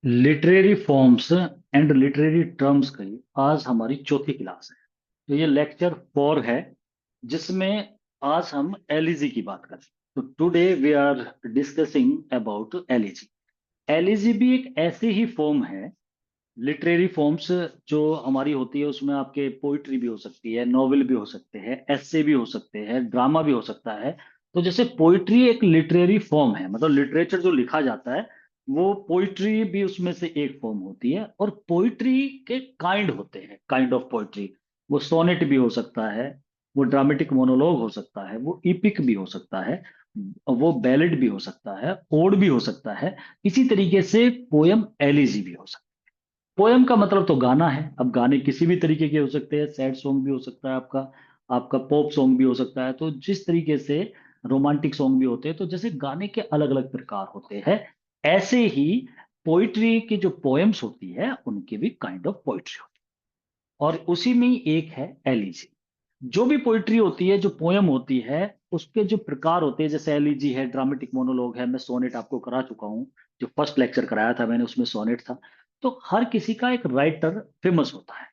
Literary forms and literary terms की आज हमारी चौथी क्लास है। तो ये लेक्चर 4 है, जिसमें आज हम एलईजी की बात करें। तो today we are discussing about elegy. Elegy भी एक ऐसी ही फॉर्म है। लिटरेरी फॉर्म्स जो हमारी होती है उसमें आपके पोइट्री भी हो सकती है, नॉवेल भी हो सकते हैं, एस्से भी हो सकते हैं, ड्रामा भी हो सकता है। तो जैसे पोइट्री एक लिटरेरी फॉर्म है, मतलब लिटरेचर जो लिखा जाता है वो पोइट्री भी उसमें से एक फॉर्म होती है। और पोइट्री के काइंड होते हैं, काइंड ऑफ पोइट्री। वो सोनेट भी हो सकता है, वो ड्रामेटिक मोनोलॉग हो सकता है, वो इपिक भी हो सकता है, वो बैलेड भी हो सकता है, ओड भी हो सकता है। इसी तरीके से पोयम एलिजी भी हो सकता है। पोयम का मतलब तो गाना है। अब गाने किसी भी तरीके के हो सकते हैं, सैड सॉन्ग भी हो सकता है आपका, आपका पॉप सॉन्ग भी हो सकता है। तो जिस तरीके से रोमांटिक सॉन्ग भी होते हैं, तो जैसे गाने के अलग अलग प्रकार होते हैं, ऐसे ही पोइट्री की जो पोएम्स होती है उनकी भी काइंड ऑफ पोइट्री होती है। और उसी में ही एक है एलिजी। जो भी पोइट्री होती है, जो पोयम होती है, उसके जो प्रकार होते हैं, जैसे एलिजी है, ड्रामेटिक मोनोलॉग है, मैं सोनेट आपको करा चुका हूँ। जो फर्स्ट लेक्चर कराया था मैंने उसमें सोनेट था। तो हर किसी का एक राइटर फेमस होता है।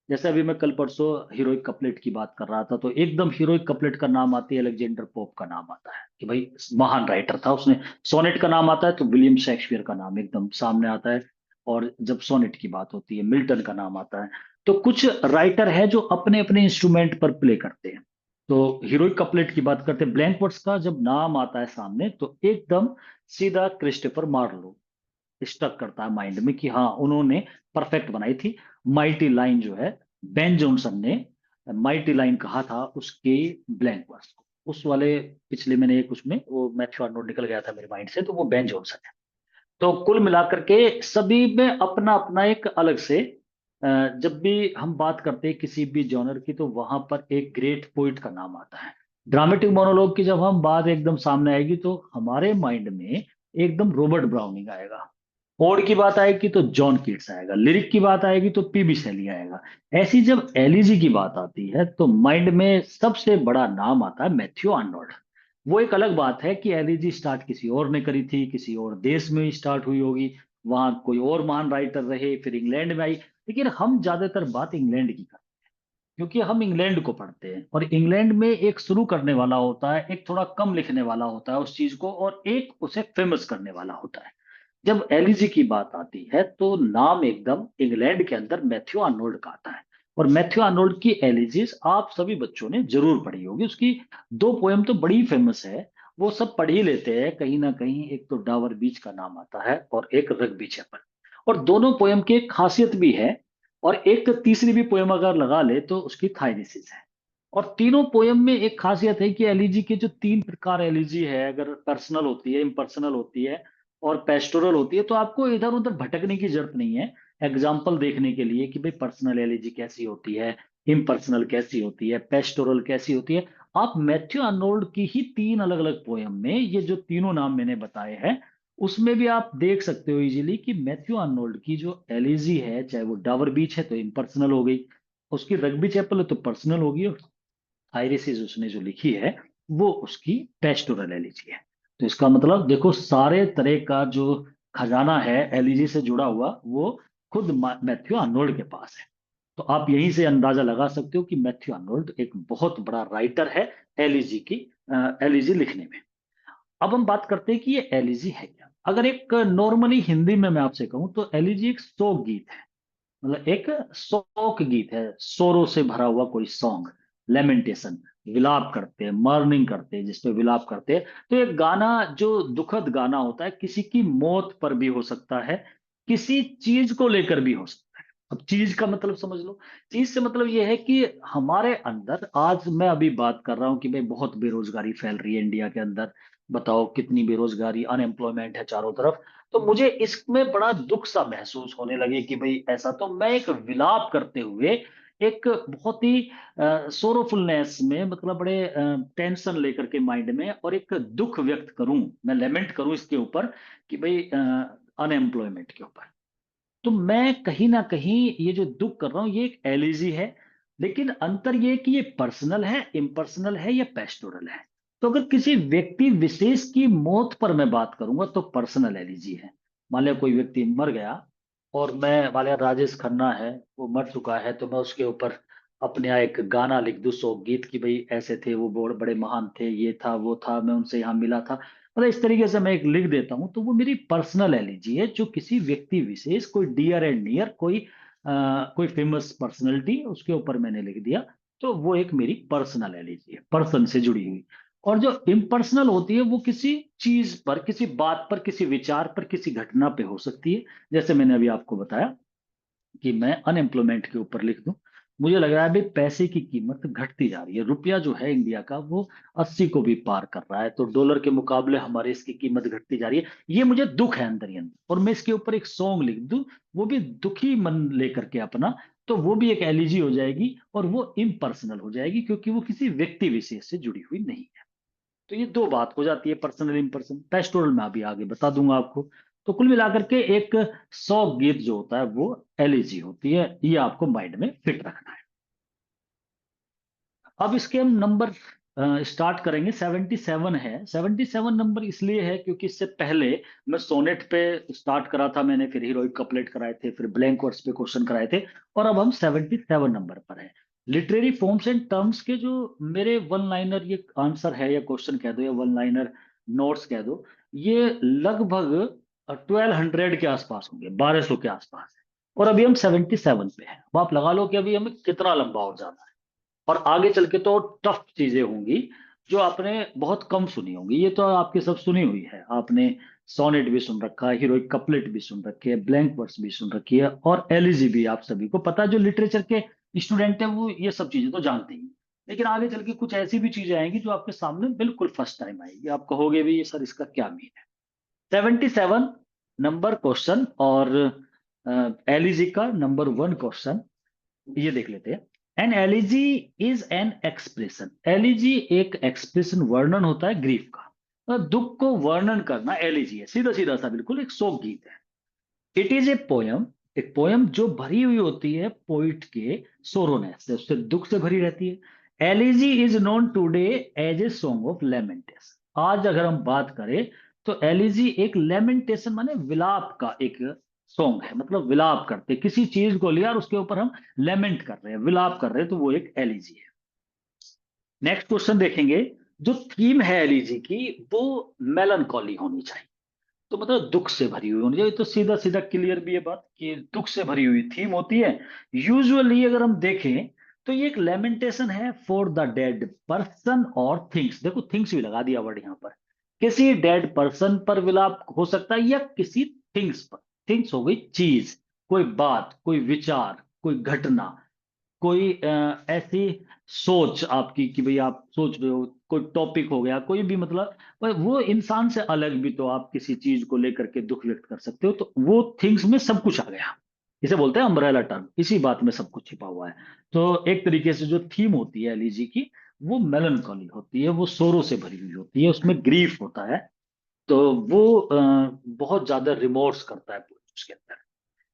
जैसे अभी मैं कल परसों हीरोइक कपलेट की बात कर रहा था, तो एकदम हीरोइक कपलेट का नाम आती है, अलेक्जेंडर पोप का नाम आता है कि भाई महान राइटर था उसने। सोनेट का नाम आता है तो विलियम शेक्सपियर का नाम एकदम सामने आता है। और जब सोनेट की बात होती है, मिल्टन का नाम आता है। तो कुछ राइटर है जो अपने अपने इंस्ट्रूमेंट पर प्ले करते हैं। तो हीरोइक कपलेट की बात करते हैं, ब्लैंक वर्ड्स का जब नाम आता है सामने तो एकदम सीधा क्रिस्टोफर मार्लो स्टक करता है माइंड में कि हाँ, उन्होंने परफेक्ट बनाई थी। माइटी लाइन जो है, बेन जॉनसन ने माइटी लाइन कहा था उसके ब्लैंक वर्स को। उस वाले पिछले मैंने एक उसमें वो मैथ्यू आर्नोल्ड निकल गया था मेरे माइंड से, तो वो बेन जॉनसन है। तो कुल मिलाकर के सभी में अपना अपना एक अलग से जब भी हम बात करते हैं किसी भी जॉनर की, तो वहां पर एक ग्रेट पोइट का नाम आता है। ड्रामेटिक मोनोलॉग की जब हम बात एकदम सामने आएगी तो हमारे माइंड में एकदम रॉबर्ट ब्राउनिंग आएगा। ओड की बात आएगी तो जॉन कीट्स आएगा, लिरिक की बात आएगी तो पीबी शैली आएगा। ऐसी जब एलिजी की बात आती है तो माइंड में सबसे बड़ा नाम आता है मैथ्यू आर्नोल्ड। वो एक अलग बात है कि एलिजी स्टार्ट किसी और ने करी थी, किसी और देश में स्टार्ट हुई होगी, वहां कोई और महान राइटर रहे, फिर इंग्लैंड में आई। लेकिन हम ज्यादातर बात इंग्लैंड की करते हैं, क्योंकि हम इंग्लैंड को पढ़ते हैं। और इंग्लैंड में एक शुरू करने वाला होता है, एक थोड़ा कम लिखने वाला होता है उस चीज को, और एक उसे फेमस करने वाला होता है। जब एलिजी की बात आती है तो नाम एकदम इंग्लैंड के अंदर मैथ्यू आर्नोल्ड का आता है। और मैथ्यू आर्नोल्ड की एलिजीज आप सभी बच्चों ने जरूर पढ़ी होगी। उसकी दो पोयम तो बड़ी फेमस है, वो सब पढ़ ही लेते हैं कहीं ना कहीं। एक तो डावर बीच का नाम आता है और एक रग्बी चैपल। और दोनों पोयम की एक खासियत भी है। और एक तीसरी भी पोयम अगर लगा ले तो उसकी थाइरिसिस है। और तीनों पोयम में एक खासियत है कि एलिजी के जो तीन प्रकार एलिजी है, अगर पर्सनल होती है, इम्पर्सनल होती है और पेस्टोरल होती है, तो आपको इधर उधर भटकने की जरूरत नहीं है एग्जाम्पल देखने के लिए कि भाई पर्सनल एलिजी कैसी होती है, इम्पर्सनल कैसी होती है, पेस्टोरल कैसी होती है। आप मैथ्यू आर्नोल्ड की ही तीन अलग अलग पोयम में ये जो तीनों नाम मैंने बताए हैं, उसमें भी आप देख सकते हो इजीली कि मैथ्यू आर्नोल्ड की जो एलिजी है, चाहे वो डावर बीच है तो इम्पर्सनल हो गई, उसकी रग्बी चैपल है तो पर्सनल होगी, और आयरिस उसने जो लिखी है वो उसकी पेस्टोरल एलिजी है। तो इसका मतलब देखो, सारे तरह का जो खजाना है एलिजी से जुड़ा हुआ वो खुद मैथ्यू आर्नोल्ड के पास है। तो आप यहीं से अंदाजा लगा सकते हो कि मैथ्यू आर्नोल्ड एक बहुत बड़ा राइटर है एलिजी की, एलिजी लिखने में। अब हम बात करते हैं कि ये एलिजी है क्या। अगर एक नॉर्मली हिंदी में मैं आपसे कहूं तो एलिजी एक शोक गीत है। मतलब एक शोक गीत है, सोरो से भरा हुआ कोई सॉन्ग, लेमेंटेशन। विलाप करते हैं, मर्निंग करते हैं, जिसपे विलाप करते हैं। तो एक गाना जो दुखद गाना होता है, किसी की मौत पर भी हो सकता है, किसी चीज को लेकर भी हो सकता है। अब चीज का मतलब समझ लो। चीज से मतलब यह है कि हमारे अंदर आज मैं अभी बात कर रहा हूं कि भाई बहुत बेरोजगारी फैल रही है इंडिया के अंदर। बताओ कितनी बेरोजगारी, अनएम्प्लॉयमेंट है चारों तरफ। तो मुझे इसमें बड़ा दुख सा महसूस होने लगे कि भाई ऐसा, तो मैं एक विलाप करते हुए, एक बहुत ही सोरोफुलनेस में, मतलब बड़े टेंशन लेकर के माइंड में, और एक दुख व्यक्त करूं, मैं लेमेंट करूं इसके ऊपर कि भाई अनएम्प्लॉयमेंट के ऊपर। तो मैं कहीं ना कहीं ये जो दुख कर रहा हूं ये एक एलिजी है। लेकिन अंतर ये है कि ये पर्सनल है, इम्पर्सनल है या पेस्टोरल है। तो अगर किसी व्यक्ति विशेष की मौत पर मैं बात करूंगा तो पर्सनल एलिजी है। मान लिया कोई व्यक्ति मर गया और मैं, मान लिया राजेश खन्ना है, वो मर चुका है, तो मैं उसके ऊपर अपने यहाँ एक गाना लिख दूं, सौ गीत की भाई ऐसे थे वो, बड़े बड़े महान थे, ये था वो था, मैं उनसे यहाँ मिला था, मतलब इस तरीके से मैं एक लिख देता हूँ, तो वो मेरी पर्सनल एलिजी है, जो किसी व्यक्ति विशेष, कोई डियर एंड नियर, कोई फेमस पर्सनैलिटी, उसके ऊपर मैंने लिख दिया, तो वो एक मेरी पर्सनल एलिजी है, पर्सन से जुड़ी हुई। और जो इम्पर्सनल होती है वो किसी चीज पर, किसी बात पर, किसी विचार पर, किसी घटना पे हो सकती है। जैसे मैंने अभी आपको बताया कि मैं अनएम्प्लॉयमेंट के ऊपर लिख दूं, मुझे लग रहा है अभी पैसे की कीमत घटती जा रही है, रुपया जो है इंडिया का वो 80 को भी पार कर रहा है, तो डॉलर के मुकाबले हमारे इसकी कीमत घटती जा रही है, ये मुझे दुख है अंदर ही अंदर, और मैं इसके ऊपर एक सॉन्ग लिख दूं, वो भी दुखी मन लेकर के अपना, तो वो भी एक एलिजी हो जाएगी, और वो इम्पर्सनल हो जाएगी, क्योंकि वो किसी व्यक्ति विशेष से जुड़ी हुई नहीं है। तो ये दो बात हो जाती है, पर्सनल इम्पर्सन, पेस्टोरल में अभी आगे बता दूंगा आपको। तो कुल मिलाकर के एक सौ गीत जो होता है वो एलिजी होती है, ये आपको माइंड में फिट रखना है। अब इसके हम नंबर स्टार्ट करेंगे। 77 है। 77 नंबर इसलिए है क्योंकि इससे पहले मैं सोनेट पे स्टार्ट करा था मैंने, फिर हीरोइक कपलेट कराए थे, फिर ब्लैंक वर्स पे क्वेश्चन कराए थे, और अब हम 77 नंबर पर है। लिटरेरी फॉर्म्स एंड टर्म्स के जो मेरे वन लाइनर ये आंसर है, या क्वेश्चन कह दो, या वन लाइनर नोट्स कह दो, ये लगभग 1200 के आसपास होंगे, 1200 के आसपास है। और अभी हम 77 पे हैं, अब आप लगा लो कि अभी हमें कितना लंबा और जाना है, और आगे चल के तो टफ चीजें होंगी जो आपने बहुत कम सुनी होंगी। ये तो आपकी सब सुनी हुई है, आपने सोनेट भी सुन रखा है, हीरोइक कपलेट भी सुन रखी है, ब्लैंक वर्स भी सुन रखी है, और एलिजी भी आप सभी को पता है, जो लिटरेचर के स्टूडेंट हैं वो ये सब चीजें तो जानते ही हैं। लेकिन आगे चल के कुछ ऐसी भी चीजें आएंगी जो आपके सामने बिल्कुल फर्स्ट टाइम आएगी, आप कहोगे भी ये सर इसका क्या मीन है। 77 नंबर क्वेश्चन, और एलिजी का नंबर वन क्वेश्चन ये देख लेते हैं। An elegy is an expression. Elegy एक एक्सप्रेशन, वर्णन होता है ग्रीफ का, दुख को वर्णन करना एलिजी है, सीधा सीधा सा बिल्कुल एक शोक गीत है। इट इज ए पोयम, एक पोयम जो भरी हुई होती है पोइट के सोरोनेस से, उससे दुख से भरी रहती है। Elegy is known today as a song of lamentation. आज अगर हम बात करें तो एलिजी एक लेमेंटेशन माने विलाप का एक सॉन्ग है, मतलब विलाप करते, किसी चीज को लिया और उसके ऊपर हम लेमेंट कर रहे हैं, विलाप कर रहे हैं, तो वो एक एलिजी है। नेक्स्ट क्वेश्चन देखेंगे। जो थीम है एलिजी की वो मेलनकॉली होनी चाहिए, तो मतलब दुख से भरी हुई होनी चाहिए, तो सीधा सीधा क्लियर भी ये बात कि दुख से भरी हुई थीम होती है। यूजुअली अगर हम देखें तो ये एक लेमेंटेशन है फॉर द डेड पर्सन और थिंग्स, देखो थिंग्स भी लगा दिया वर्ड यहाँ पर, किसी डेड पर्सन पर विलाप हो सकता है या किसी थिंग्स पर। थिंग्स हो गई चीज, कोई बात, कोई विचार, कोई घटना, कोई ऐसी सोच आपकी कि भाई आप सोच रहे हो, कोई टॉपिक हो गया, कोई भी मतलब, पर वो इंसान से अलग भी तो आप किसी चीज को लेकर के दुख व्यक्त कर सकते हो, तो वो थिंग्स में सब कुछ आ गया। इसे बोलते हैं अम्ब्रेला टर्म, इसी बात में सब कुछ छिपा हुआ है। तो एक तरीके से जो थीम होती है एलिजी की, वो मेलनकॉली होती है, वो सोरो से भरी हुई होती है, उसमें ग्रीफ होता है, तो वो बहुत ज्यादा रिमोर्स करता है उसके अंदर।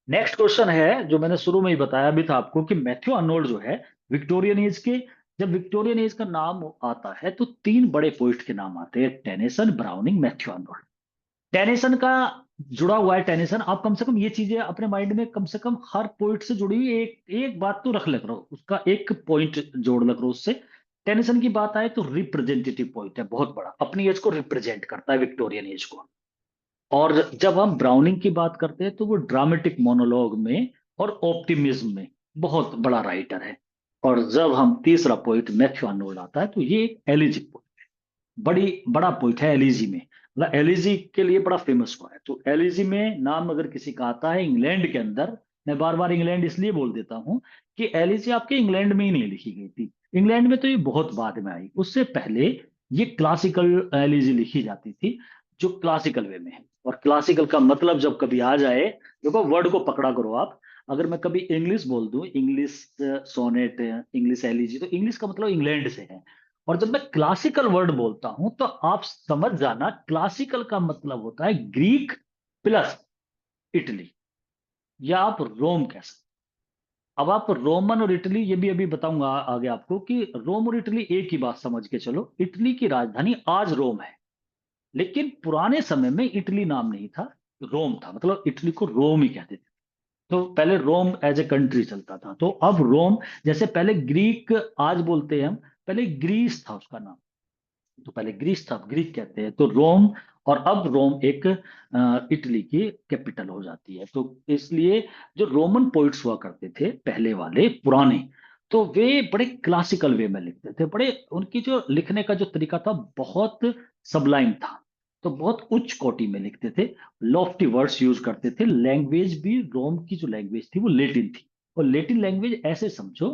नेक्स्ट क्वेश्चन है जो मैंने शुरू में ही बताया भी था आपको कि मैथ्यू अर्नोल्ड जो है विक्टोरियन एज के, जब विक्टोरियन एज का नाम आता है तो तीन बड़े पोइट के नाम आते हैं, Tennyson, browning, Matthew Arnold. Tennyson का जुड़ा हुआ है, टेनिसन, आप कम से कम ये चीजें अपने माइंड में कम से कम हर पोइट से जुड़ी हुई एक एक बात तो रख ले करो, उसका एक पॉइंट जोड़ ले करो उससे। टेनिसन की बात आए तो रिप्रेजेंटेटिव पॉइंट है, बहुत बड़ा, अपनी एज को रिप्रेजेंट करता है विक्टोरियन एज को। और जब हम ब्राउनिंग की बात करते हैं तो वो ड्रामेटिक मोनोलॉग में और ऑप्टिमिज्म में बहुत बड़ा राइटर है। और जब हम तीसरा पोइट मैथ्यू आर्नोल्ड आता है तो ये एक एलिजिक पोइट है, बड़ी बड़ा पोइट है एलिजी में, मतलब एलिजी के लिए बड़ा फेमस हुआ है। तो एलिजी में नाम अगर किसी का आता है इंग्लैंड के अंदर, मैं बार बार इंग्लैंड इसलिए बोल देता हूं कि एलिजी आपके इंग्लैंड में ही नहीं लिखी गई थी, इंग्लैंड में तो ये बहुत बाद में आई, उससे पहले ये क्लासिकल एलिजी लिखी जाती थी, जो क्लासिकल वे में है। और क्लासिकल का मतलब जब कभी आ जाए, देखो वर्ड को पकड़ा करो आप, अगर मैं कभी इंग्लिश बोल दूं, इंग्लिश सोनेट, इंग्लिश एलिजी, तो इंग्लिश का मतलब इंग्लैंड से है। और जब मैं क्लासिकल वर्ड बोलता हूं तो आप समझ जाना क्लासिकल का मतलब होता है ग्रीक प्लस इटली, या आप रोम कह सकते। अब आप रोमन और इटली, ये भी अभी बताऊंगा आगे आपको कि रोम और इटली एक ही बात समझ के चलो, इटली की राजधानी आज रोम है, लेकिन पुराने समय में इटली नाम नहीं था, रोम था, मतलब इटली को रोम ही कहते थे। तो पहले रोम एज ए कंट्री चलता था, तो अब रोम, जैसे पहले ग्रीक आज बोलते हैं हम, पहले ग्रीस था उसका नाम। तो पहले ग्रीस था, अब ग्रीक कहते हैं, तो रोम। और अब रोम एक इटली की कैपिटल हो जाती है। तो इसलिए जो रोमन पोइट्स हुआ करते थे पहले वाले पुराने, तो वे बड़े क्लासिकल वे में लिखते थे, बड़े उनकी जो लिखने का जो तरीका था बहुत सबलाइम था। तो बहुत उच्च कोटि में लिखते थे, लॉफ्टी वर्ड्स यूज करते थे। लैंग्वेज भी रोम की जो लैंग्वेज थी वो लेटिन थी। और लेटिन लैंग्वेज ऐसे समझो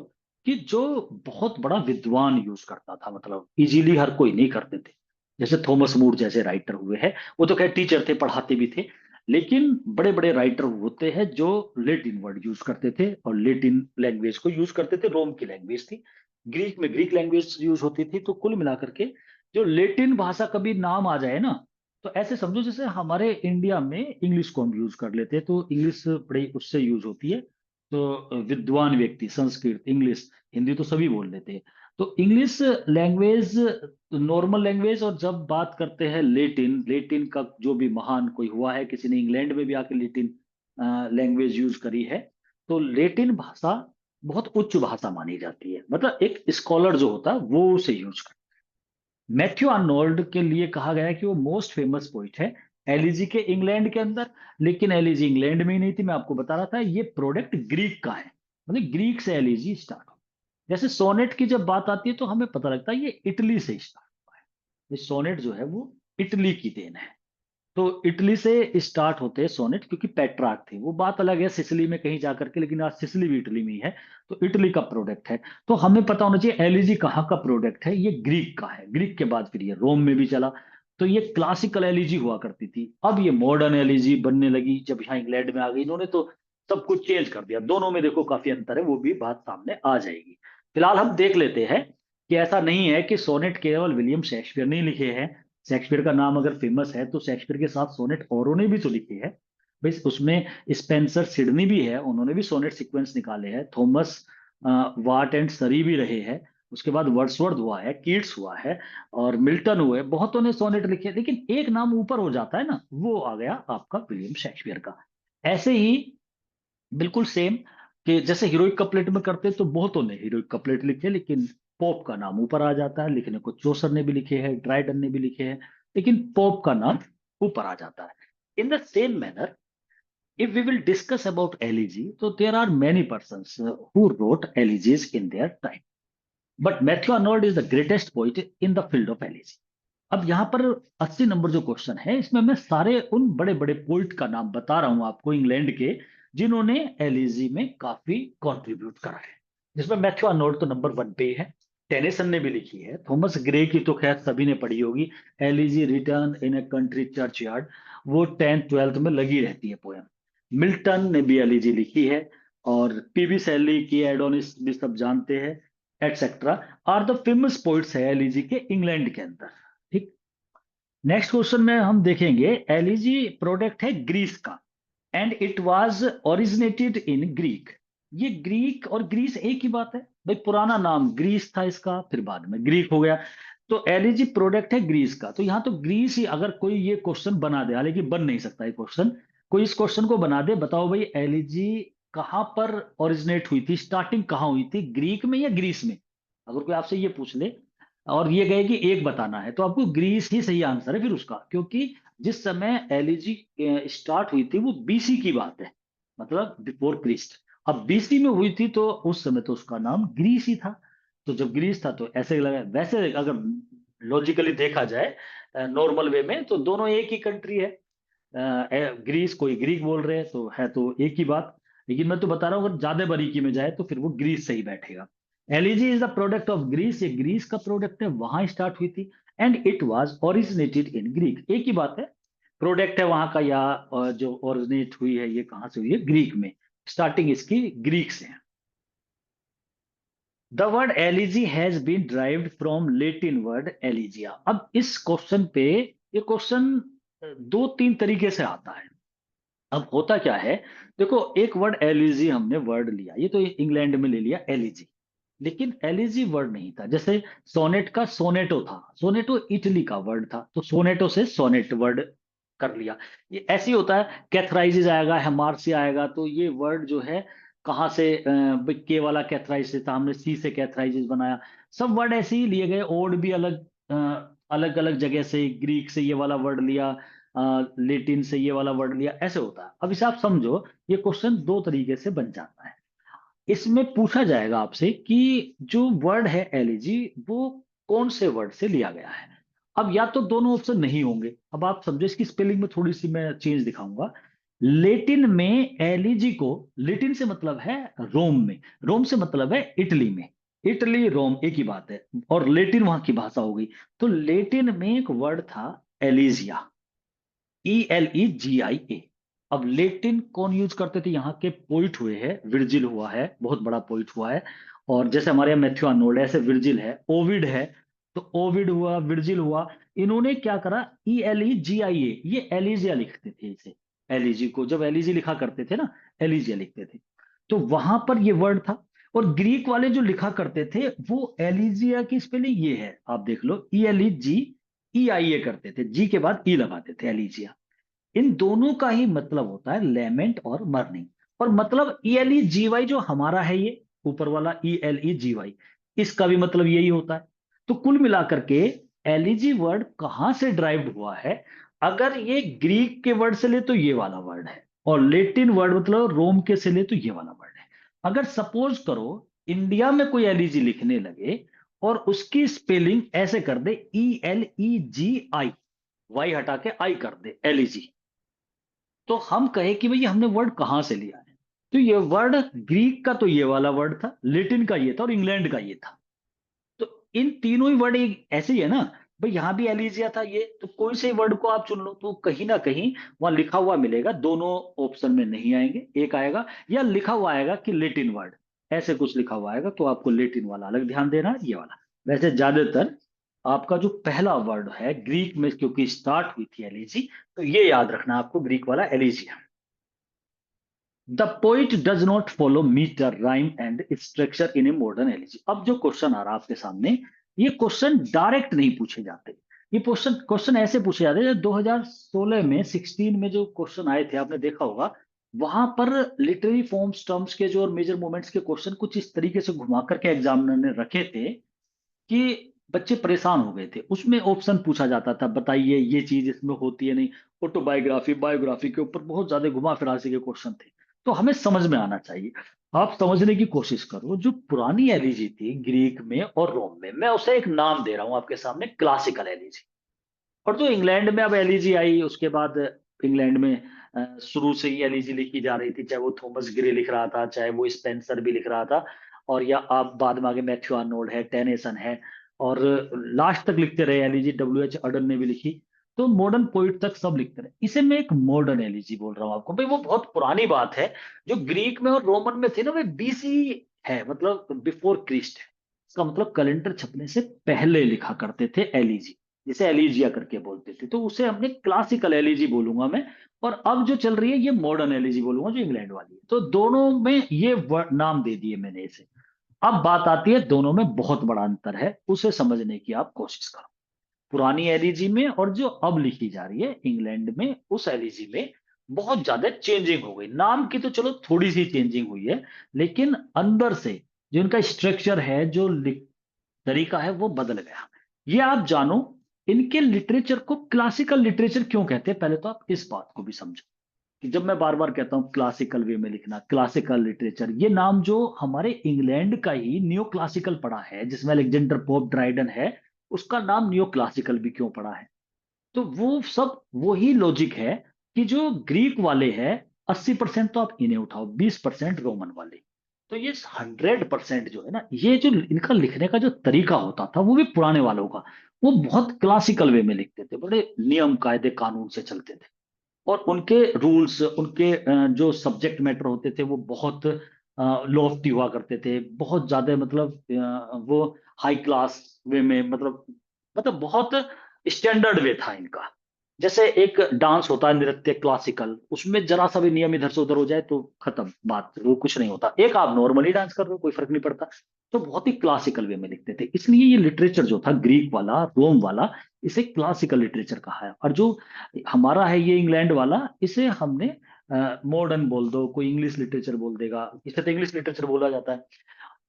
कि जो बहुत बड़ा विद्वान यूज करता था, मतलब इजीली हर कोई नहीं करते थे। जैसे थॉमस मूर जैसे राइटर हुए हैं, वो तो खैर टीचर थे, पढ़ाते भी थे, लेकिन बड़े बड़े राइटर होते हैं जो लेटिन वर्ड यूज करते थे और लेटिन लैंग्वेज को यूज करते थे। रोम की लैंग्वेज थी, ग्रीक में ग्रीक लैंग्वेज यूज होती थी। तो कुल मिलाकर के जो लेटिन भाषा कभी नाम आ जाए ना, तो ऐसे समझो जैसे हमारे इंडिया में इंग्लिश को हम यूज कर लेते हैं, तो इंग्लिश बड़ी उससे यूज होती है। तो विद्वान व्यक्ति संस्कृत इंग्लिश हिंदी तो सभी बोल लेते हैं। तो इंग्लिश लैंग्वेज नॉर्मल लैंग्वेज, और जब बात करते हैं लेटिन, लेटिन का जो भी महान कोई हुआ है, किसी ने इंग्लैंड में भी आके लेटिन लैंग्वेज यूज करी है। तो लेटिन भाषा बहुत उच्च भाषा मानी जाती है, मतलब एक स्कॉलर जो होता है वो उसे यूज करता है। मैथ्यू आर्नोल्ड के लिए कहा गया है कि वो मोस्ट फेमस पोइट है एलिजी के, इंग्लैंड के अंदर। लेकिन एलिजी इंग्लैंड में ही नहीं थी, मैं आपको बता रहा था, ये प्रोडक्ट ग्रीक का है, मतलब ग्रीक से एलिजी स्टार्ट हो। जैसे सोनेट की जब बात आती है तो हमें पता लगता है ये इटली से स्टार्ट हुआ है। ये सोनेट जो है वो इटली की देन है। तो इटली से स्टार्ट होते हैं सोनेट, क्योंकि पेट्रार्क थे, वो बात अलग है सिसिली में कहीं जाकर के, लेकिन आज सिसिली भी इटली में ही है। तो इटली का प्रोडक्ट है। तो हमें पता होना चाहिए एलिजी कहाँ का प्रोडक्ट है, ये ग्रीक का है। ग्रीक के बाद फिर ये रोम में भी चला। तो ये क्लासिकल एलिजी हुआ करती थी, अब ये मॉडर्न एलिजी बनने लगी जब यहाँ इंग्लैंड में आ गई इन्होंने, तो सब कुछ चेंज कर दिया। दोनों में देखो काफी अंतर है, वो भी बात सामने आ जाएगी। फिलहाल हम देख लेते हैं कि ऐसा नहीं है कि सोनेट केवल विलियम शेक्सपियर ने लिखे हैं। शेक्सपियर का नाम अगर फेमस है तो शेक्सपियर के साथ सोनेट औरों ने भी तो लिखे हैं। भाई उसमें स्पेंसर सिडनी भी है, उन्होंने भी सोनेट सीक्वेंस निकाले हैं। थॉमस वाट एंड सरी भी रहे हैं। उसके बाद वर्ड्सवर्थ हुआ है, कीट्स हुआ है, और मिल्टन हुए, बहुतों ने सोनेट लिखे, लेकिन एक नाम ऊपर हो जाता है ना, वो आ गया आपका विलियम शेक्सपियर का। ऐसे ही बिल्कुल सेम, कि जैसे हीरोइक कपलेट में करते तो बहुतों ने हीरोइक कपलेट लिखे, लेकिन पोप का नाम ऊपर आ जाता है। लिखने को चौसर ने भी लिखे हैं, ड्राइडन ने भी लिखे हैं, लेकिन पोप का नाम ऊपर आ जाता है। In the same manner, if we will discuss about elegy, so there are many persons who wrote elegies in their time, but Matthew Arnold is the greatest poet in the field of elegy. अब यहाँ पर 80 number जो question है, इसमें मैं सारे उन बड़े बड़े पोइट का नाम बता रहा हूं आपको इंग्लैंड के, जिन्होंने एलिजी में काफी कंट्रीब्यूट करा है। जिसमें मैथ्यू आर्नोल्ड तो नंबर 1 पे ही है। टेनिसन ने भी लिखी है, थॉमस ग्रे की तो खैर सभी ने पढ़ी होगी, elegy return in a country church yard, वो 10th 12th में लगी रहती है पोयम। मिल्टन ने भी एलिजी लिखी है, और पीबी शैली की एडोनिस भी सब जानते हैं, etcetera are the famous poets है एलिजी के इंग्लैंड के अंदर। ठीक। नेक्स्ट क्वेश्चन में हम देखेंगे, एलिजी प्रोडक्ट है ग्रीस का, and it was originated in Greek. ये ग्रीक और ग्रीस एक ही बात है भाई, पुराना नाम ग्रीस था इसका, फिर बाद में ग्रीक हो गया। तो एलिजी प्रोडक्ट है ग्रीस का, तो यहां तो ग्रीस ही, अगर कोई ये क्वेश्चन बना दे, हालांकि बन नहीं सकता ये क्वेश्चन, कोई इस क्वेश्चन को बना दे, बताओ भाई एलिजी कहां पर ओरिजिनेट हुई थी, स्टार्टिंग कहां हुई थी, ग्रीक में या ग्रीस में, अगर कोई आपसे ये पूछ ले और ये कहे कि एक बताना है, तो आपको ग्रीस ही सही आंसर है फिर उसका, क्योंकि जिस समय एलईजी स्टार्ट हुई थी वो बीसी की बात है, मतलब बिफोर क्रिस्ट। अब बीसी में हुई थी तो उस समय तो उसका नाम ग्रीस ही था। तो जब ग्रीस था तो ऐसे लगा, वैसे अगर लॉजिकली देखा जाए नॉर्मल वे में, तो दोनों एक ही कंट्री है। ग्रीस, कोई ग्रीक बोल रहे हैं तो है तो एक ही बात। लेकिन मैं तो बता रहा हूँ अगर ज्यादा बारीकी में जाए तो फिर वो ग्रीस से ही बैठेगा। Elegy is the product of Greece, ये ग्रीस का प्रोडक्ट है, वहां स्टार्ट हुई थी। And it was originated in Greek, एक ही बात है, प्रोडक्ट है वहां का, या जो ओरिजिनेट हुई है ये कहाँ से हुई है, ग्रीक में, स्टार्टिंग इसकी ग्रीक से है। The word elegy has been derived from Latin word elegia. अब इस क्वेश्चन पे, ये क्वेश्चन दो तीन तरीके से आता है। अब होता क्या है, देखो एक वर्ड एलिजी हमने वर्ड लिया, ये तो इंग्लैंड में ले लिया एलिजी, लेकिन एलिजी वर्ड नहीं था। जैसे सोनेट का सोनेटो था, सोनेटो इटली का वर्ड था, तो सोनेटो से सोनेट वर्ड कर लिया। ये ऐसे ही होता है, कैथराइसिस आएगा, हेमार्सिया आएगा, तो ये वर्ड जो है कहाँ से, के वाला कैथराइसिस था, हमने सी से कैथराइसिस बनाया। सब वर्ड ऐसे ही लिए गए, ओड भी अलग अलग अलग जगह से, ग्रीक से ये वाला वर्ड लिया, लेटिन से ये वाला वर्ड लिया, ऐसे होता है। अब इसे आप समझो, ये क्वेश्चन दो तरीके से बन जाता है। इसमें पूछा जाएगा आपसे कि जो वर्ड है एलिजी, वो कौन से वर्ड से लिया गया है। अब या तो दोनों ऑप्शन नहीं होंगे, अब आप समझो, इसकी स्पेलिंग में थोड़ी सी मैं चेंज दिखाऊंगा। लेटिन में एलिजी को, लेटिन से मतलब है रोम में, रोम से मतलब है इटली में, इटली रोम एक ही बात है, और लेटिन वहां की भाषा हो गई। तो लेटिन में एक वर्ड था एलिजिया, ELEGIA। अब लेटिन कौन यूज करते थे, यहाँ के पोइट हुए हैं, विर्जिल हुआ है, बहुत बड़ा पोइट हुआ है, और जैसे हमारे यहाँ मैथ्यू आर्नोल्ड है, ऐसे विर्जिल है, ओविड है, तो ओविड हुआ, विर्जिल हुआ। इन्होंने क्या करा, ELEGIA, ये एलिजिया लिखते थे इसे, एलिजी को जब एलिजी लिखा करते थे ना, एलिजिया लिखते थे। तो वहां पर ये वर्ड था। और ग्रीक वाले जो लिखा करते थे, वो एलिजिया की स्पेलिंग ये है, आप देख लो, ELEGEIA करते थे, जी के बाद ई लगाते थे, एलिजिया। इन दोनों का ही मतलब होता है लेमेंट और मर्निंग। और मतलब ELEGY जो हमारा है, ये ऊपर वाला ELEGY, इसका भी मतलब यही होता है। तो कुल मिलाकर के एलिजी वर्ड कहां से ड्राइव्ड हुआ है, अगर ये ग्रीक के वर्ड से ले तो ये वाला वर्ड है, और लेटिन वर्ड मतलब रोम के से ले तो ये वाला वर्ड है। अगर सपोज करो इंडिया में कोई एलिजी लिखने लगे और उसकी स्पेलिंग ऐसे कर दे, ELEGI, वाई हटा के आई कर दे, एलिजी, तो हम कहे कि भाई हमने वर्ड कहां से लिया है। तो ये वर्ड ग्रीक का तो ये वाला वर्ड था, लेटिन का ये था, और इंग्लैंड का ये था। तो इन तीनों ही वर्ड एक ऐसे ही है ना, भाई यहां भी एलिजिया था ये, तो कोई से वर्ड को आप चुन लो, तो कहीं ना कहीं वहां लिखा हुआ मिलेगा, दोनों ऑप्शन में नहीं आएंगे, एक आएगा, या लिखा हुआ आएगा कि लेटिन वर्ड, ऐसे कुछ लिखा हुआ आएगा, तो आपको लेटिन वाला अलग ध्यान देना है, ये वाला। वैसे ज्यादातर आपका जो पहला वर्ड है ग्रीक में, क्योंकि स्टार्ट हुई थी एलिजी, तो ये याद रखना आपको, ग्रीक वाला elegia. The poet does not follow metre rhyme and structure in a modern elegy. अब जो क्वेश्चन आ रहा है आपके सामने, ये क्वेश्चन डायरेक्ट नहीं पूछे जाते। ये क्वेश्चन क्वेश्चन ऐसे पूछे जाते हैं, 2016 में 16 में जो क्वेश्चन आए थे, आपने देखा होगा, वहां पर लिटरेरी फॉर्म्स टर्म्स के जो और मेजर मोमेंट्स के क्वेश्चन कुछ इस तरीके से घुमा करके एग्जामिनर ने रखे थे कि बच्चे परेशान हो गए थे। उसमें ऑप्शन पूछा जाता था, बताइए ये चीज इसमें होती है नहीं, ऑटोबायोग्राफी, बायोग्राफी के ऊपर बहुत ज्यादा घुमा फिरासी के क्वेश्चन थे। तो हमें समझ में आना चाहिए। आप समझने की कोशिश करो, जो पुरानी एलिजी थी ग्रीक में और रोम में, मैं उसे एक नाम दे रहा हूं आपके सामने, क्लासिकल एलिजी। और जो इंग्लैंड में अब एलिजी आई, उसके बाद इंग्लैंड में शुरू से ही एलिजी लिखी जा रही थी, चाहे वो थॉमस ग्रे लिख रहा था, चाहे वो स्पेंसर भी लिख रहा था, और या आप बाद में आगे मैथ्यू आर्नोल्ड है, टेनेसन है, और लास्ट तक लिखते रहे एलिजी, WH अडन ने भी लिखी। तो मॉडर्न पोइट तक सब लिखते रहे, इसे मैं एक मॉडर्न एलिजी बोल रहा हूँ आपको, भाई वो बहुत पुरानी बात है। जो ग्रीक में और रोमन में थे ना, वे BC है, मतलब बिफोर क्रिस्ट है। इसका मतलब कैलेंडर छपने से पहले लिखा करते थे एलिजी, जिसे एलिजिया करके बोलते थे, तो उसे हमने क्लासिकल एलिजी बोलूंगा मैं। और अब जो चल रही है ये मॉडर्न एलिजी बोलूंगा, जो इंग्लैंड वाली है। तो दोनों में ये नाम दे दिए मैंने इसे। अब बात आती है, दोनों में बहुत बड़ा अंतर है, उसे समझने की आप कोशिश करो। पुरानी एलिजी में और जो अब लिखी जा रही है इंग्लैंड में, उस एलिजी में बहुत ज्यादा चेंजिंग हो गई। नाम की तो चलो थोड़ी सी चेंजिंग हुई है, लेकिन अंदर से जो इनका स्ट्रक्चर है, जो तरीका है, वो बदल गया। ये आप जानो, इनके लिटरेचर को क्लासिकल लिटरेचर क्यों कहते हैं, पहले तो आप इस बात को भी समझो, कि जब मैं बार बार कहता हूं क्लासिकल वे में लिखना, क्लासिकल लिटरेचर, ये नाम जो हमारे इंग्लैंड का ही नियो क्लासिकल पड़ा है, जिसमें अलेक्जेंडर पोप ड्राइडन है, उसका नाम नियो क्लासिकल भी क्यों पड़ा है। तो वो सब वही लॉजिक है, कि जो ग्रीक वाले हैं, 80% तो आप इन्हें उठाओ, 20% रोमन वाले। तो ये 100% जो है ना, ये जो इनका लिखने का जो तरीका होता था, वो भी पुराने वालों का, वो बहुत क्लासिकल वे में लिखते थे, बड़े नियम कायदे कानून से चलते थे। और उनके रूल्स, उनके जो सब्जेक्ट मैटर होते थे, वो बहुत लॉफ्टी हुआ करते थे, बहुत ज्यादा, मतलब वो हाई क्लास वे में, मतलब बहुत स्टैंडर्ड वे था इनका। जैसे एक डांस होता है, नृत्य क्लासिकल, उसमें जरा सा भी नियम इधर से उधर हो जाए तो खत्म बात, वो कुछ नहीं होता। एक आप नॉर्मली डांस कर रहे हो, कोई फर्क नहीं पड़ता। तो बहुत ही क्लासिकल वे में लिखते थे, इसलिए ये लिटरेचर जो था ग्रीक वाला, रोम वाला, इसे क्लासिकल लिटरेचर कहा है। और जो हमारा है ये इंग्लैंड वाला, इसे हमने मॉडर्न बोल दो, कोई इंग्लिश लिटरेचर बोल देगा, इसे तो इंग्लिश लिटरेचर बोला जाता है।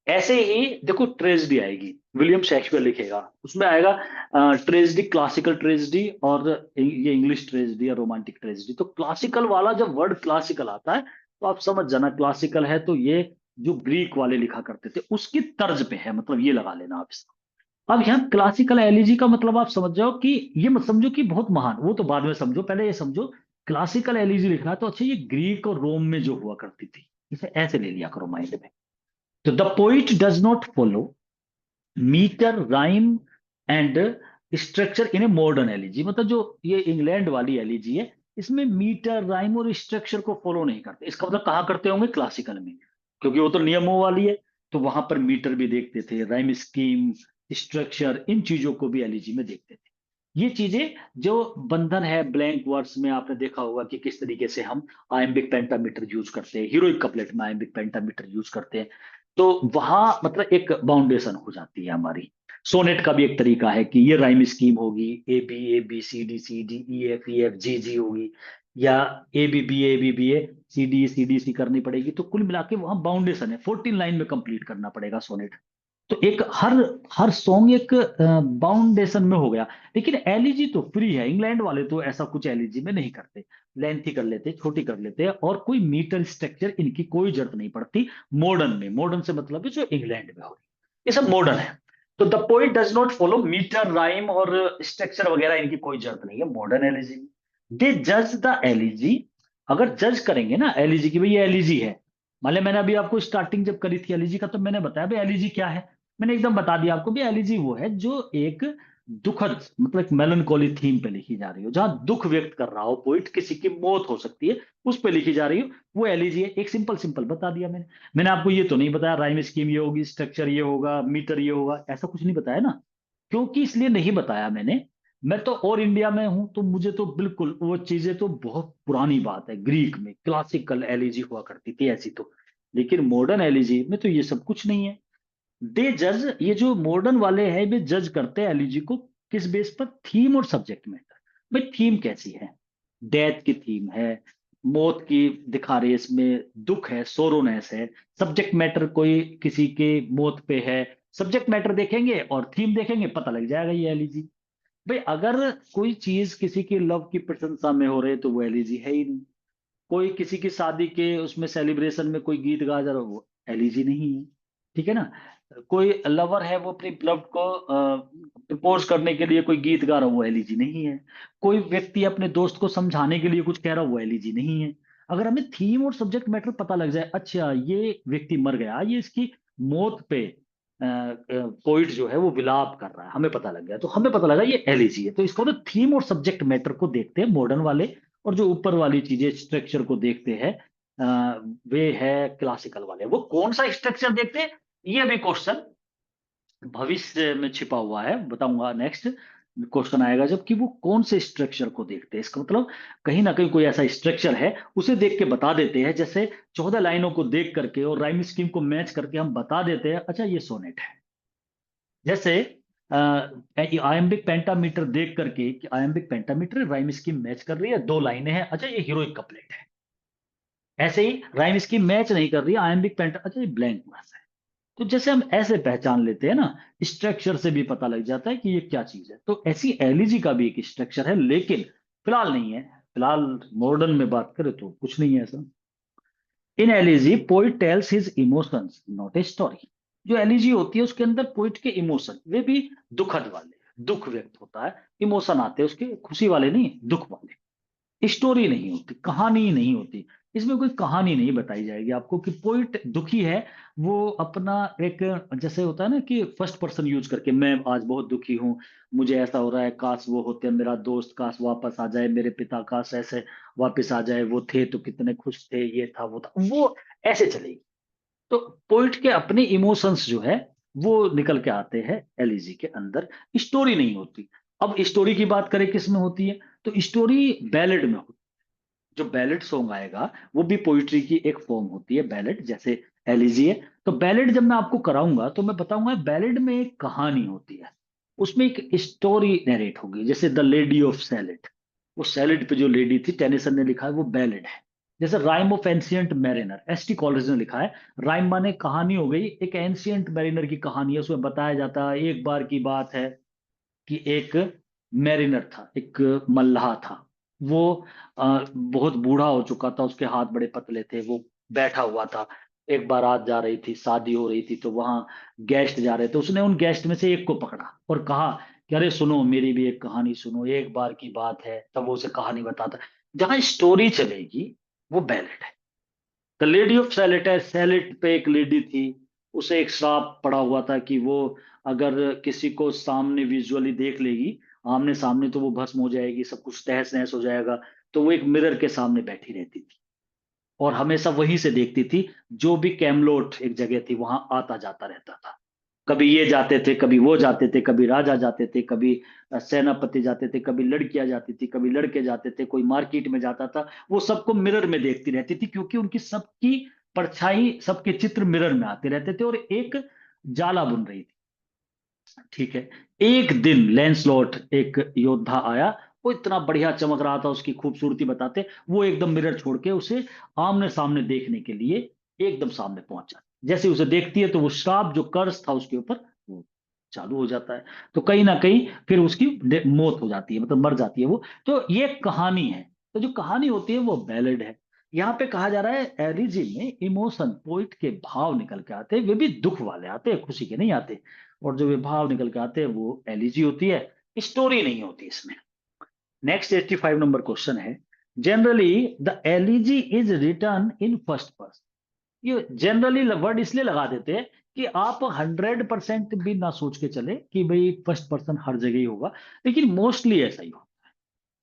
ऐसे ही देखो ट्रेजेडी आएगी, विलियम शेक्सपियर लिखेगा, उसमें आएगा ट्रेजेडी, क्लासिकल ट्रेजेडी, और ये इंग्लिश ट्रेजेडी या रोमांटिक ट्रेजेडी। तो क्लासिकल वाला जब वर्ड क्लासिकल आता है तो आप समझ जाना क्लासिकल है, तो ये जो ग्रीक वाले लिखा करते थे उसकी तर्ज पे है, मतलब ये लगा लेना आप इसका। अब यहाँ क्लासिकल एलिजी का मतलब आप समझ जाओ कि ये मत समझो कि बहुत महान, वो तो बाद में समझो, पहले ये समझो क्लासिकल एलिजी लिखना है तो अच्छा ये ग्रीक और रोम में जो हुआ करती थी, इसे ऐसे ले लिया करो माइंड में। तो the poet does not follow metre, rhyme and structure in a modern elegy, मतलब जो ये इंग्लैंड वाली एलिजी है, इसमें मीटर, राइम और स्ट्रक्चर को फॉलो नहीं करते। इसका मतलब कहाँ करते होंगे? क्लासिकल में, क्योंकि वो तो नियमों वाली है। तो वहां पर मीटर भी देखते थे, राइम स्कीम, स्ट्रक्चर, इन चीजों को भी एलिजी में देखते थे। ये चीजें जो बंधन है ब्लैंक वर्ड्स में, आपने देखा होगा कि किस तरीके से हम आयम्बिक पेंटामीटर यूज करते हैं, हीरोइक कपलेट में आयम्बिक पेंटामीटर यूज करते हैं। तो वहां मतलब एक बाउंडेशन हो जाती है हमारी। सोनेट का भी एक तरीका है कि ये राइम स्कीम होगी, A B C D E F G G होगी, या A B A C D C करनी पड़ेगी। तो कुल मिला के वहां बाउंडेशन है, 14 लाइन में कंप्लीट करना पड़ेगा सोनेट। तो एक हर हर सॉन्ग एक बाउंडेशन में हो गया। लेकिन एलिजी तो फ्री है, इंग्लैंड वाले तो ऐसा कुछ एलिजी में नहीं करते, लेंथी कर लेते, छोटी कर लेते, और कोई मीटर स्ट्रक्चर इनकी कोई जरूरत नहीं पड़ती। मॉडर्न में, मॉडर्न से मतलब है जो इंग्लैंड में हो रही, ये सब मॉडर्न है। तो the poet does not follow metre, rhyme और स्ट्रक्चर वगैरह, इनकी कोई जरूरत नहीं है मॉडर्न एलिजी में। दे जज द एलिजी, अगर जज करेंगे ना एलिजी की, भाई ये एलिजी है। मान लिया मैंने अभी आपको स्टार्टिंग जब करी थी एलिजी का, तो मैंने बताया भाई एलिजी क्या है। मैंने एकदम बता दिया आपको भी, एलिजी वो है जो एक दुखद, मतलब एक मेलनकोली थीम पे लिखी जा रही हो, जहां दुख व्यक्त कर रहा हो पोइट, किसी की मौत हो सकती है उस पे लिखी जा रही हो, वो एलिजी है। एक सिंपल सिंपल बता दिया मैंने। मैंने आपको ये तो नहीं बताया राइम स्कीम ये होगी, स्ट्रक्चर ये होगा, मीटर ये होगा, ऐसा कुछ नहीं बताया ना। क्योंकि इसलिए नहीं बताया मैंने, मैं तो और इंडिया में हूं, तो मुझे तो बिल्कुल वो चीजें तो बहुत पुरानी बात है। ग्रीक में क्लासिकल एलिजी हुआ करती थी ऐसी तो, लेकिन मॉडर्न एलिजी में तो ये सब कुछ नहीं है। दे जज, ये जो मॉडर्न वाले हैं वे जज करते हैं एलिजी को किस बेस पर? थीम और सब्जेक्ट मैटर। भाई थीम कैसी है? डेथ की थीम है, मौत की दिखा रही है, इसमें दुख है, सोरोनेस है। सब्जेक्ट मैटर कोई किसी के मौत पे है, सब्जेक्ट मैटर देखेंगे और थीम देखेंगे, पता लग जाएगा ये एलिजी। भाई अगर कोई चीज किसी की लव की प्रशंसा में हो रहे तो वो एलिजी है ही नहीं। कोई किसी की शादी के उसमें सेलिब्रेशन में कोई गीत गा जा रहा हो, वो एलिजी नहीं है। ठीक है ना? कोई लवर है वो अपनी लव को प्रपोज करने के लिए कोई गीत गा रहा हो, वो एलिजी नहीं है। कोई व्यक्ति अपने दोस्त को समझाने के लिए कुछ कह रहा हो, वो एलिजी नहीं है। अगर हमें थीम और सब्जेक्ट मैटर पता लग जाए, अच्छा ये व्यक्ति मर गया, ये इसकी मौत पे पोइट जो है वो विलाप कर रहा है, हमें पता लग गया, तो हमें पता लगा ये एलिजी है। तो इसको ना थीम और सब्जेक्ट मैटर को देखते हैं मॉडर्न वाले, और जो ऊपर वाली चीजें स्ट्रक्चर को देखते हैं वे है क्लासिकल वाले। वो कौन सा स्ट्रक्चर देखते हैं, ये भी क्वेश्चन भविष्य में छिपा हुआ है, बताऊंगा नेक्स्ट क्वेश्चन आएगा जब, कि वो कौन से स्ट्रक्चर को देखते हैं। इसका मतलब कहीं ना कहीं कोई ऐसा स्ट्रक्चर है, उसे देख के बता देते हैं। जैसे 14 लाइनों को देख करके और राइम स्कीम को मैच करके हम बता देते हैं, अच्छा ये सोनेट है। जैसे आयम्बिक पेंटामीटर देख करके कि iambic pentameter rhyme scheme match कर रही है, दो लाइनें हैं, अच्छा ये हीरोइक कपलेट है। ऐसे ही राइम स्कीम मैच नहीं कर रही है, आयम्बिक पेंटा, अच्छा ये ब्लैंक वर्स है। तो जैसे हम ऐसे पहचान लेते हैं ना, स्ट्रक्चर से भी पता लग जाता है कि ये क्या चीज है। तो ऐसी एलिजी का भी एक स्ट्रक्चर है, लेकिन फिलहाल नहीं है। फिलहाल मॉडर्न में बात करें तो कुछ नहीं है ऐसा। In elegy poet tells his emotions not a story. जो एलिजी होती है उसके अंदर पोइट के इमोशन, वे भी दुखद वाले, दुख व्यक्त होता है, इमोशन आते हैं उसके, खुशी वाले नहीं, दुख वाले। स्टोरी नहीं होती, कहानी नहीं होती। इसमें कोई कहानी नहीं बताई जाएगी आपको कि पोइट दुखी है, वो अपना एक, जैसे होता है ना कि फर्स्ट पर्सन यूज करके, मैं आज बहुत दुखी हूं, मुझे ऐसा हो रहा है, काश वो होते, मेरा दोस्त काश वापस आ जाए, मेरे पिता काश ऐसे वापस आ जाए, वो थे तो कितने खुश थे, ये था वो था, वो ऐसे चलेगी। तो पोइट के अपने इमोशंस जो है वो निकल के आते हैं एलिजी के अंदर, स्टोरी नहीं होती। अब स्टोरी की बात करें किस में होती है, तो स्टोरी बैलेड में होती है। जो बैलेड सॉन्ग आएगा वो भी पोइट्री की एक फॉर्म होती है, बैलेड, जैसे एलिजी है। तो बैलेड जब मैं आपको कराऊंगा तो मैं बताऊंगा बैलेड में एक कहानी होती है, उसमें एक स्टोरी नरेट होगी, जैसे द लेडी ऑफ सैलेड। वो सैलेड पे जो लेडी थी, टेनिसन ने लिखा है, वो बैलेड है। जैसे rhyme of ancient mariner, S T college ने लिखा है। राइम माने कहानी हो गई, एक एंशियंट मैरिनर की कहानी है, उसमें बताया जाता है एक बार की बात है कि एक मैरिनर था, एक मल्लाह था। वो बहुत बूढ़ा हो चुका था, उसके हाथ बड़े पतले थे, वो बैठा हुआ था। एक बारात जा रही थी, शादी हो रही थी, तो वहां गेस्ट जा रहे थे। उसने उन गेस्ट में से एक को पकड़ा और कहा कि अरे सुनो, मेरी भी एक कहानी सुनो, एक बार की बात है। तब वो उसे कहानी बताता। जहां स्टोरी चलेगी वो बैलेट है। द लेडी ऑफ सैलेट है, सैलेट पे एक लेडी थी, उसे एक श्राप पड़ा हुआ था कि वो अगर किसी को सामने विजुअली देख लेगी, आमने सामने, तो वो भस्म हो जाएगी, सब कुछ तहस नहस हो जाएगा। तो वो एक मिरर के सामने बैठी रहती थी और हमेशा वहीं से देखती थी। जो भी कैमलोट एक जगह थी वहां आता जाता रहता था। कभी ये जाते थे, कभी वो जाते थे, कभी राजा जाते थे, कभी सेनापति जाते थे, कभी लड़कियां जाती थी, कभी लड़के जाते थे, कोई मार्केट में जाता था। वो सबको मिरर में देखती रहती थी, क्योंकि उनकी सबकी परछाई, सबके चित्र मिरर में आते रहते थे और एक जाला बुन रही थी। ठीक है। एक दिन लैंसलॉट, एक योद्धा आया, वो इतना बढ़िया चमक रहा था, उसकी खूबसूरती बताते, वो एकदम मिरर छोड़ के उसे आमने सामने देखने के लिए एकदम सामने पहुंचा। जैसे उसे देखती है तो वो श्राप, जो कर्ज था उसके ऊपर, वो चालू हो जाता है। तो कहीं ना कहीं फिर उसकी मौत हो जाती है, मतलब मर जाती है वो। तो ये कहानी है। तो जो कहानी होती है वो बैलेड है। यहाँ पे कहा जा रहा है एलिजी में इमोशन, पोइट के भाव निकल के आते हैं, वे भी दुख वाले आते हैं, खुशी के नहीं आते। और जो विभाव निकल के आते हैं वो एलिजी होती है, स्टोरी नहीं होती इसमें। नेक्स्ट 85 नंबर क्वेश्चन है, generally the elegy is return in first person. ये जनरली वर्ड इसलिए लगा देते हैं कि आप 100% भी ना सोच के चले कि भाई फर्स्ट पर्सन हर जगह ही होगा, लेकिन मोस्टली ऐसा ही होगा।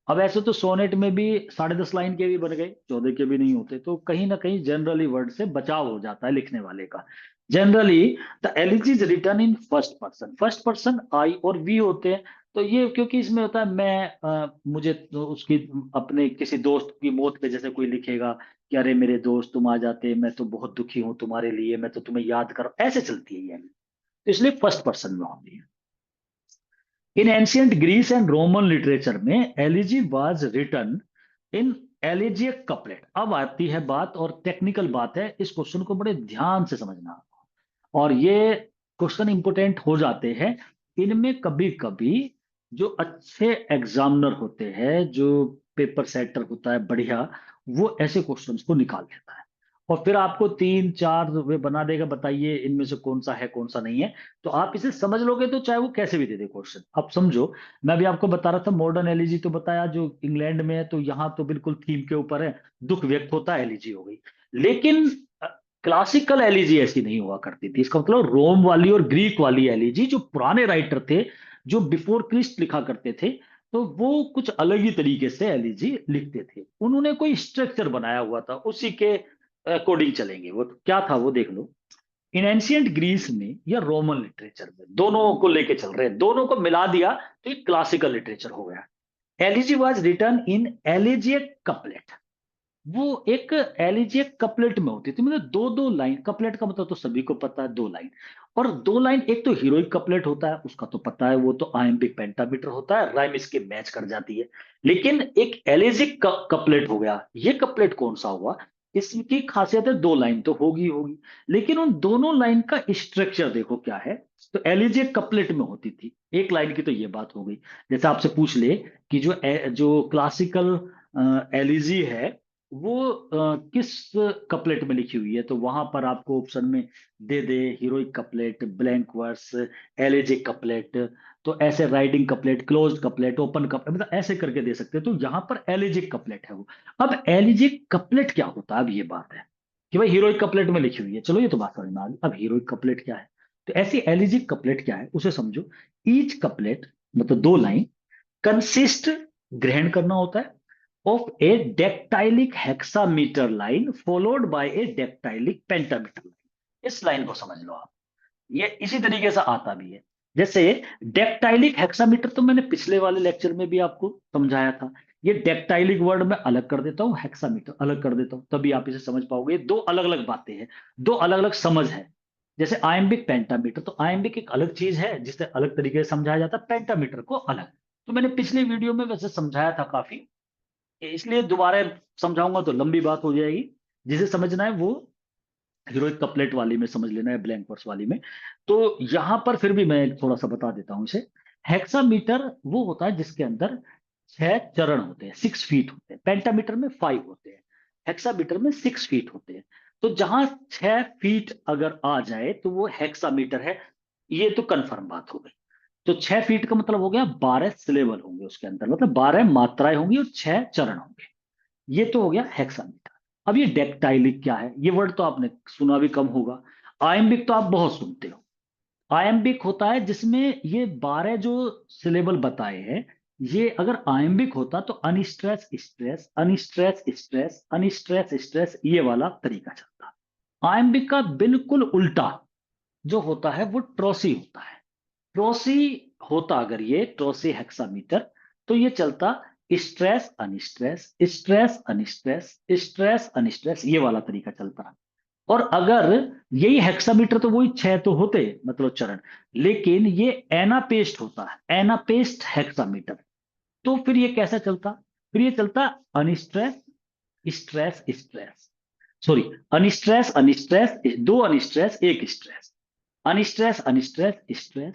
अब ऐसे तो सोनेट में भी 10.5 लाइन के भी बन गए, 14 के भी नहीं होते, तो कहीं ना कहीं जनरली वर्ड से बचाव हो जाता है लिखने वाले का। Generally the elegy is return in first person, first person I और वी होते हैं। तो ये क्योंकि इसमें होता है मैं, मुझे तो उसकी, अपने किसी दोस्त की मौत पे जैसे कोई लिखेगा कि अरे मेरे दोस्त तुम आ जाते, मैं तो बहुत दुखी हूं तुम्हारे लिए, मैं तो तुम्हें याद कर, ऐसे चलती है ये। तो इसलिए फर्स्ट पर्सन में होती है। In ancient Greece and Roman literature में elegy was written in elegiac couplet. अब आती है बात, और टेक्निकल बात है, इस क्वेश्चन को बड़े ध्यान से समझना। और ये क्वेश्चन इंपोर्टेंट हो जाते हैं। इनमें कभी कभी जो अच्छे एग्जामिनर होते हैं, जो पेपर सेटर होता है बढ़िया, वो ऐसे क्वेश्चंस को निकाल लेता है और फिर आपको 3 4 वे बना देगा, बताइए इनमें से कौन सा है कौन सा नहीं है। तो आप इसे समझ लोगे तो चाहे वो कैसे भी दे दे क्वेश्चन। अब समझो, मैं भी आपको बता रहा था मॉडर्न एलिजी, तो बताया जो इंग्लैंड में है, तो यहाँ तो बिल्कुल थीम के ऊपर है, दुख व्यक्त होता है, एलिजी हो गई। लेकिन क्लासिकल एलिजी ऐसी नहीं हुआ करती थी। इसका मतलब रोम वाली और ग्रीक वाली एलिजी, जो पुराने राइटर थे, जो बिफोर क्रिस्ट लिखा करते थे, तो वो कुछ अलग ही तरीके से एलिजी लिखते थे। उन्होंने कोई स्ट्रक्चर बनाया हुआ था, उसी के अकॉर्डिंग चलेंगे। वो क्या था वो देख लो। इन एंशियंट ग्रीस में या रोमन लिटरेचर में, दोनों को लेके चल रहे हैं, दोनों को मिला दिया तो एक क्लासिकल लिटरेचर हो गया। Elegy was written in elegiac couplet. वो एक एलिजिएक कपलेट में होती थी, मतलब दो दो लाइन। कपलेट का मतलब तो सभी को पता है, 2 लाइन। और 2 लाइन, एक तो हीरोइक कपलेट होता है, उसका तो पता है, वो तो आयम्बिक पेंटामीटर होता है, राइम इसके मैच कर जाती है। लेकिन एक एलिजिक कपलेट हो गया, ये कपलेट कौन सा हुआ? इसकी खासियत है 2 लाइन तो होगी होगी, लेकिन उन दोनों लाइन का स्ट्रक्चर देखो क्या है। तो एलिजिक कपलेट में होती थी 1 लाइन की, तो ये बात हो गई। जैसे आपसे पूछ ले कि जो क्लासिकल एलिजी है, वो किस कपलेट में लिखी हुई है, तो वहां पर आपको ऑप्शन में दे दे heroic couplet, blank verse, elegiac couplet. तो ऐसे riding couplet, closed couplet, open couplet, मतलब ऐसे करके दे सकते हैं। तो यहाँ पर एलिजिक कपलेट है वो। अब एलिजिक कपलेट क्या होता है? अब ये बात है कि भाई हीरोइक कपलेट में लिखी हुई है, चलो ये तो बात समझ में आ गई। अब हीरोइक कपलेट क्या है? तो ऐसी एलिजिक कपलेट क्या है उसे समझो। ईच कपलेट, मतलब 2 लाइन, कंसिस्ट, ग्रहण करना होता है, of a dactylic hexameter line followed by a dactylic pentameter line. इस लाइन को समझ लो आप, ये इसी तरीके से आता भी है। जैसे डेक्टाइलिक हेक्सामीटर तो मैंने पिछले वाले लेक्चर में भी आपको समझाया था ये डेक्टाइलिक वर्ड में अलग कर देता हूँ, हेक्सामीटर अलग कर देता हूँ, तभी आप इसे समझ पाओगे। ये दो अलग अलग बातें हैं, दो अलग अलग समझ है। जैसे आयम्बिक पेंटामीटर, तो आयम्बिक एक अलग चीज है जिसे अलग तरीके से समझाया जाता है, पेंटामीटर को अलग। तो मैंने पिछले वीडियो में वैसे समझाया था काफी, इसलिए दोबारा समझाऊंगा तो लंबी बात हो जाएगी। जिसे समझना है वो हीरोइक कपलेट वाली में समझ लेना है, ब्लैंक वर्स वाली में। तो यहां पर फिर भी मैं थोड़ा सा बता देता हूं इसे। हेक्सामीटर वो होता है जिसके अंदर 6 चरण होते हैं, 6 फीट होते हैं। पेंटामीटर में 5 होते हैं, हेक्सामीटर में 6 फीट होते हैं। तो जहां 6 फीट अगर आ जाए तो वो हेक्सामीटर है। ये तो कंफर्म बात हो गई। तो 6 फीट का मतलब हो गया 12 सिलेबल होंगे उसके अंदर, मतलब 12 मात्राएं होंगी और 6 चरण होंगे। ये तो हो गया हेक्सामीटर। अब ये डेक्टाइलिक क्या है, ये वर्ड तो आपने सुना भी कम होगा। आयम्बिक तो आप बहुत सुनते हो। आयम्बिक होता है जिसमें ये 12 जो सिलेबल बताए हैं, ये अगर आयम्बिक होता तो unstress stress, unstress stress, unstress stress, ये वाला तरीका चलता। आयम्बिक का बिल्कुल उल्टा जो होता है वो ट्रोसी होता है। ट्रोसी होता अगर ये ट्रोसी हेक्सामीटर, तो ये चलता stress unstress, stress unstress, stress unstress, ये वाला तरीका चलता। और अगर यही हेक्सामीटर तो वही 6 तो होते, मतलब चरण, लेकिन ये एनापेस्ट होता है, एनापेस्ट हेक्सामीटर। तो फिर ये कैसा चलता? फिर ये चलता unstress stress stress, sorry, unstress unstress, दो अनस्ट्रेस एक stress, unstress unstress stress,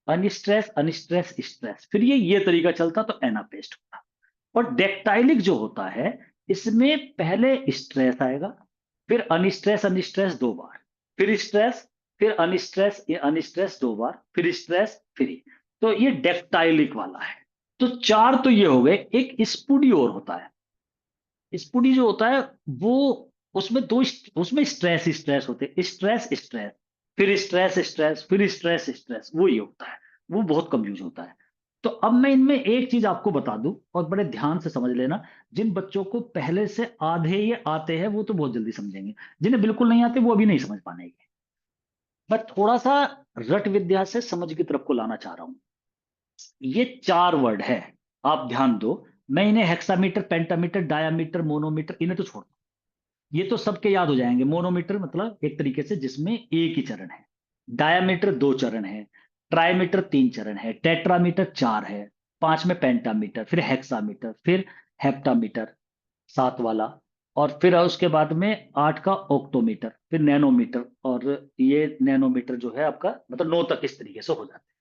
unstress unstress stress, फिर ये तरीका चलता तो एनापेस्ट होता। और डेक्टाइलिक जो होता है, इसमें पहले स्ट्रेस आएगा, फिर अनस्ट्रेस अनस्ट्रेस 2 बार, फिर स्ट्रेस, फिर अनस्ट्रेस, ये अनस्ट्रेस 2 बार, फिर स्ट्रेस, फिर तो ये डेक्टाइलिक वाला है। तो 4 तो ये हो गए। एक स्पूडी और होता है। स्पूडी जो होता है वो, उसमें उसमें स्ट्रेस स्ट्रेस होते हैं, स्ट्रेस स्ट्रेस, फिर स्ट्रेस स्ट्रेस, फिर स्ट्रेस स्ट्रेस, वो ये होता है। वो बहुत कम यूज होता है। तो अब मैं इनमें एक चीज आपको बता दूं और बड़े ध्यान से समझ लेना। जिन बच्चों को पहले से आधे ये आते हैं वो तो बहुत जल्दी समझेंगे, जिन्हें बिल्कुल नहीं आते वो अभी नहीं समझ पाएंगे। मैं थोड़ा सा रट विद्या से समझ की तरफ को लाना चाह रहा हूं। ये 4 वर्ड है, आप ध्यान दो। मैं इन्हें हेक्सामीटर, पेंटामीटर, डायामीटर, मोनोमीटर, इन्हें तो छोड़, ये तो सबके याद हो जाएंगे। मोनोमीटर मतलब एक तरीके से जिसमें एक ही चरण है। डायामीटर 2 चरण है। ट्राईमीटर 3 चरण है। टेट्रामीटर 4 है। 5 में पेंटामीटर, फिर हेक्सामीटर, फिर हेप्टामीटर 7 वाला, और फिर उसके बाद में 8 का ऑक्टोमीटर, फिर नैनोमीटर, और ये नैनोमीटर जो है आपका मतलब 9 तक इस तरीके से हो जाते हैं।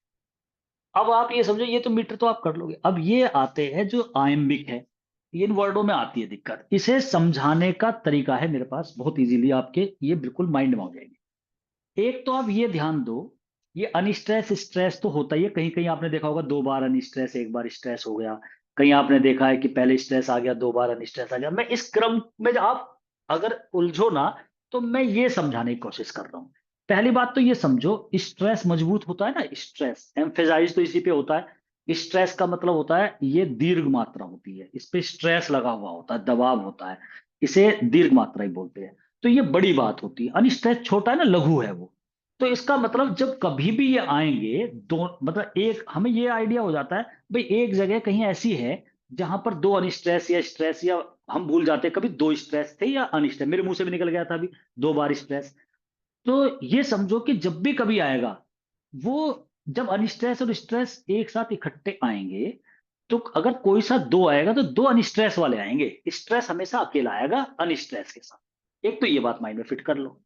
अब आप ये समझो, ये तो मीटर तो आप कर लोगे। अब ये आते हैं जो आयम्बिक है, इन वर्डों में आती है दिक्कत। इसे समझाने का तरीका है मेरे पास बहुत इजीली, आपके ये बिल्कुल माइंड में हो जाएगी। एक तो आप ये ध्यान दो, ये अनस्ट्रेस स्ट्रेस तो होता ही है। कहीं कहीं आपने देखा होगा 2 बार अनस्ट्रेस, 1 बार स्ट्रेस हो गया। कहीं आपने देखा है कि पहले स्ट्रेस आ गया, 2 बार अनस्ट्रेस आ गया। मैं इस क्रम में आप अगर उलझो ना, तो मैं ये समझाने की कोशिश कर रहा हूं। पहली बात तो ये समझो, स्ट्रेस मजबूत होता है ना, स्ट्रेस एम्फेसाइज तो इसी पे होता है। स्ट्रेस का मतलब होता है ये दीर्घ मात्रा होती है, इस पे स्ट्रेस लगा हुआ होता है, दबाव होता है, इसे दीर्घ मात्रा ही बोलते हैं। तो ये बड़ी बात होती है। अनस्ट्रेस छोटा है ना, लघु है वो। तो इसका मतलब जब कभी भी ये आएंगे दो, मतलब एक हमें ये आइडिया हो जाता है भाई एक जगह कहीं ऐसी है जहां पर 2 अनस्ट्रेस या स्ट्रेस, या हम भूल जाते हैं कभी 2 स्ट्रेस थे या अनस्ट्रेस, मेरे मुंह से भी निकल गया था अभी 2 बार स्ट्रेस। तो ये समझो कि जब भी कभी आएगा वो, जब अनस्ट्रेस और स्ट्रेस एक साथ इकट्ठे आएंगे, तो अगर कोई सा 2 आएगा तो 2 अनस्ट्रेस वाले आएंगे, स्ट्रेस हमेशा अकेला आएगा अनस्ट्रेस के साथ। एक तो ये बात माइंड में फिट कर लो।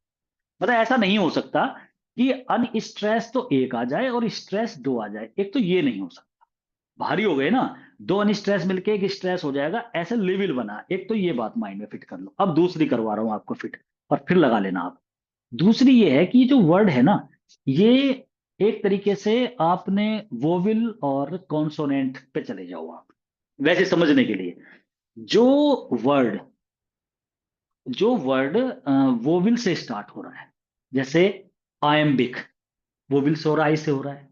मतलब ऐसा नहीं हो सकता कि अनस्ट्रेस तो एक आ जाए और स्ट्रेस 2 आ जाए, एक तो ये नहीं हो सकता। भारी हो गए ना, 2 अनस्ट्रेस मिलके एक स्ट्रेस हो जाएगा, ऐसे लेवल बना। एक तो ये बात माइंड में फिट कर लो। अब दूसरी करवा रहा हूं आपको फिट, और फिर लगा लेना आप। दूसरी ये है कि जो वर्ड है ना, ये एक तरीके से आपने वोविल और कॉन्सोनेंट पे चले जाओ आप, वैसे समझने के लिए। जो वर्ड जो वर्ड वोविल से स्टार्ट हो रहा है, जैसे आयम्बिक, वोविल से हो रहा है, आई से हो रहा है।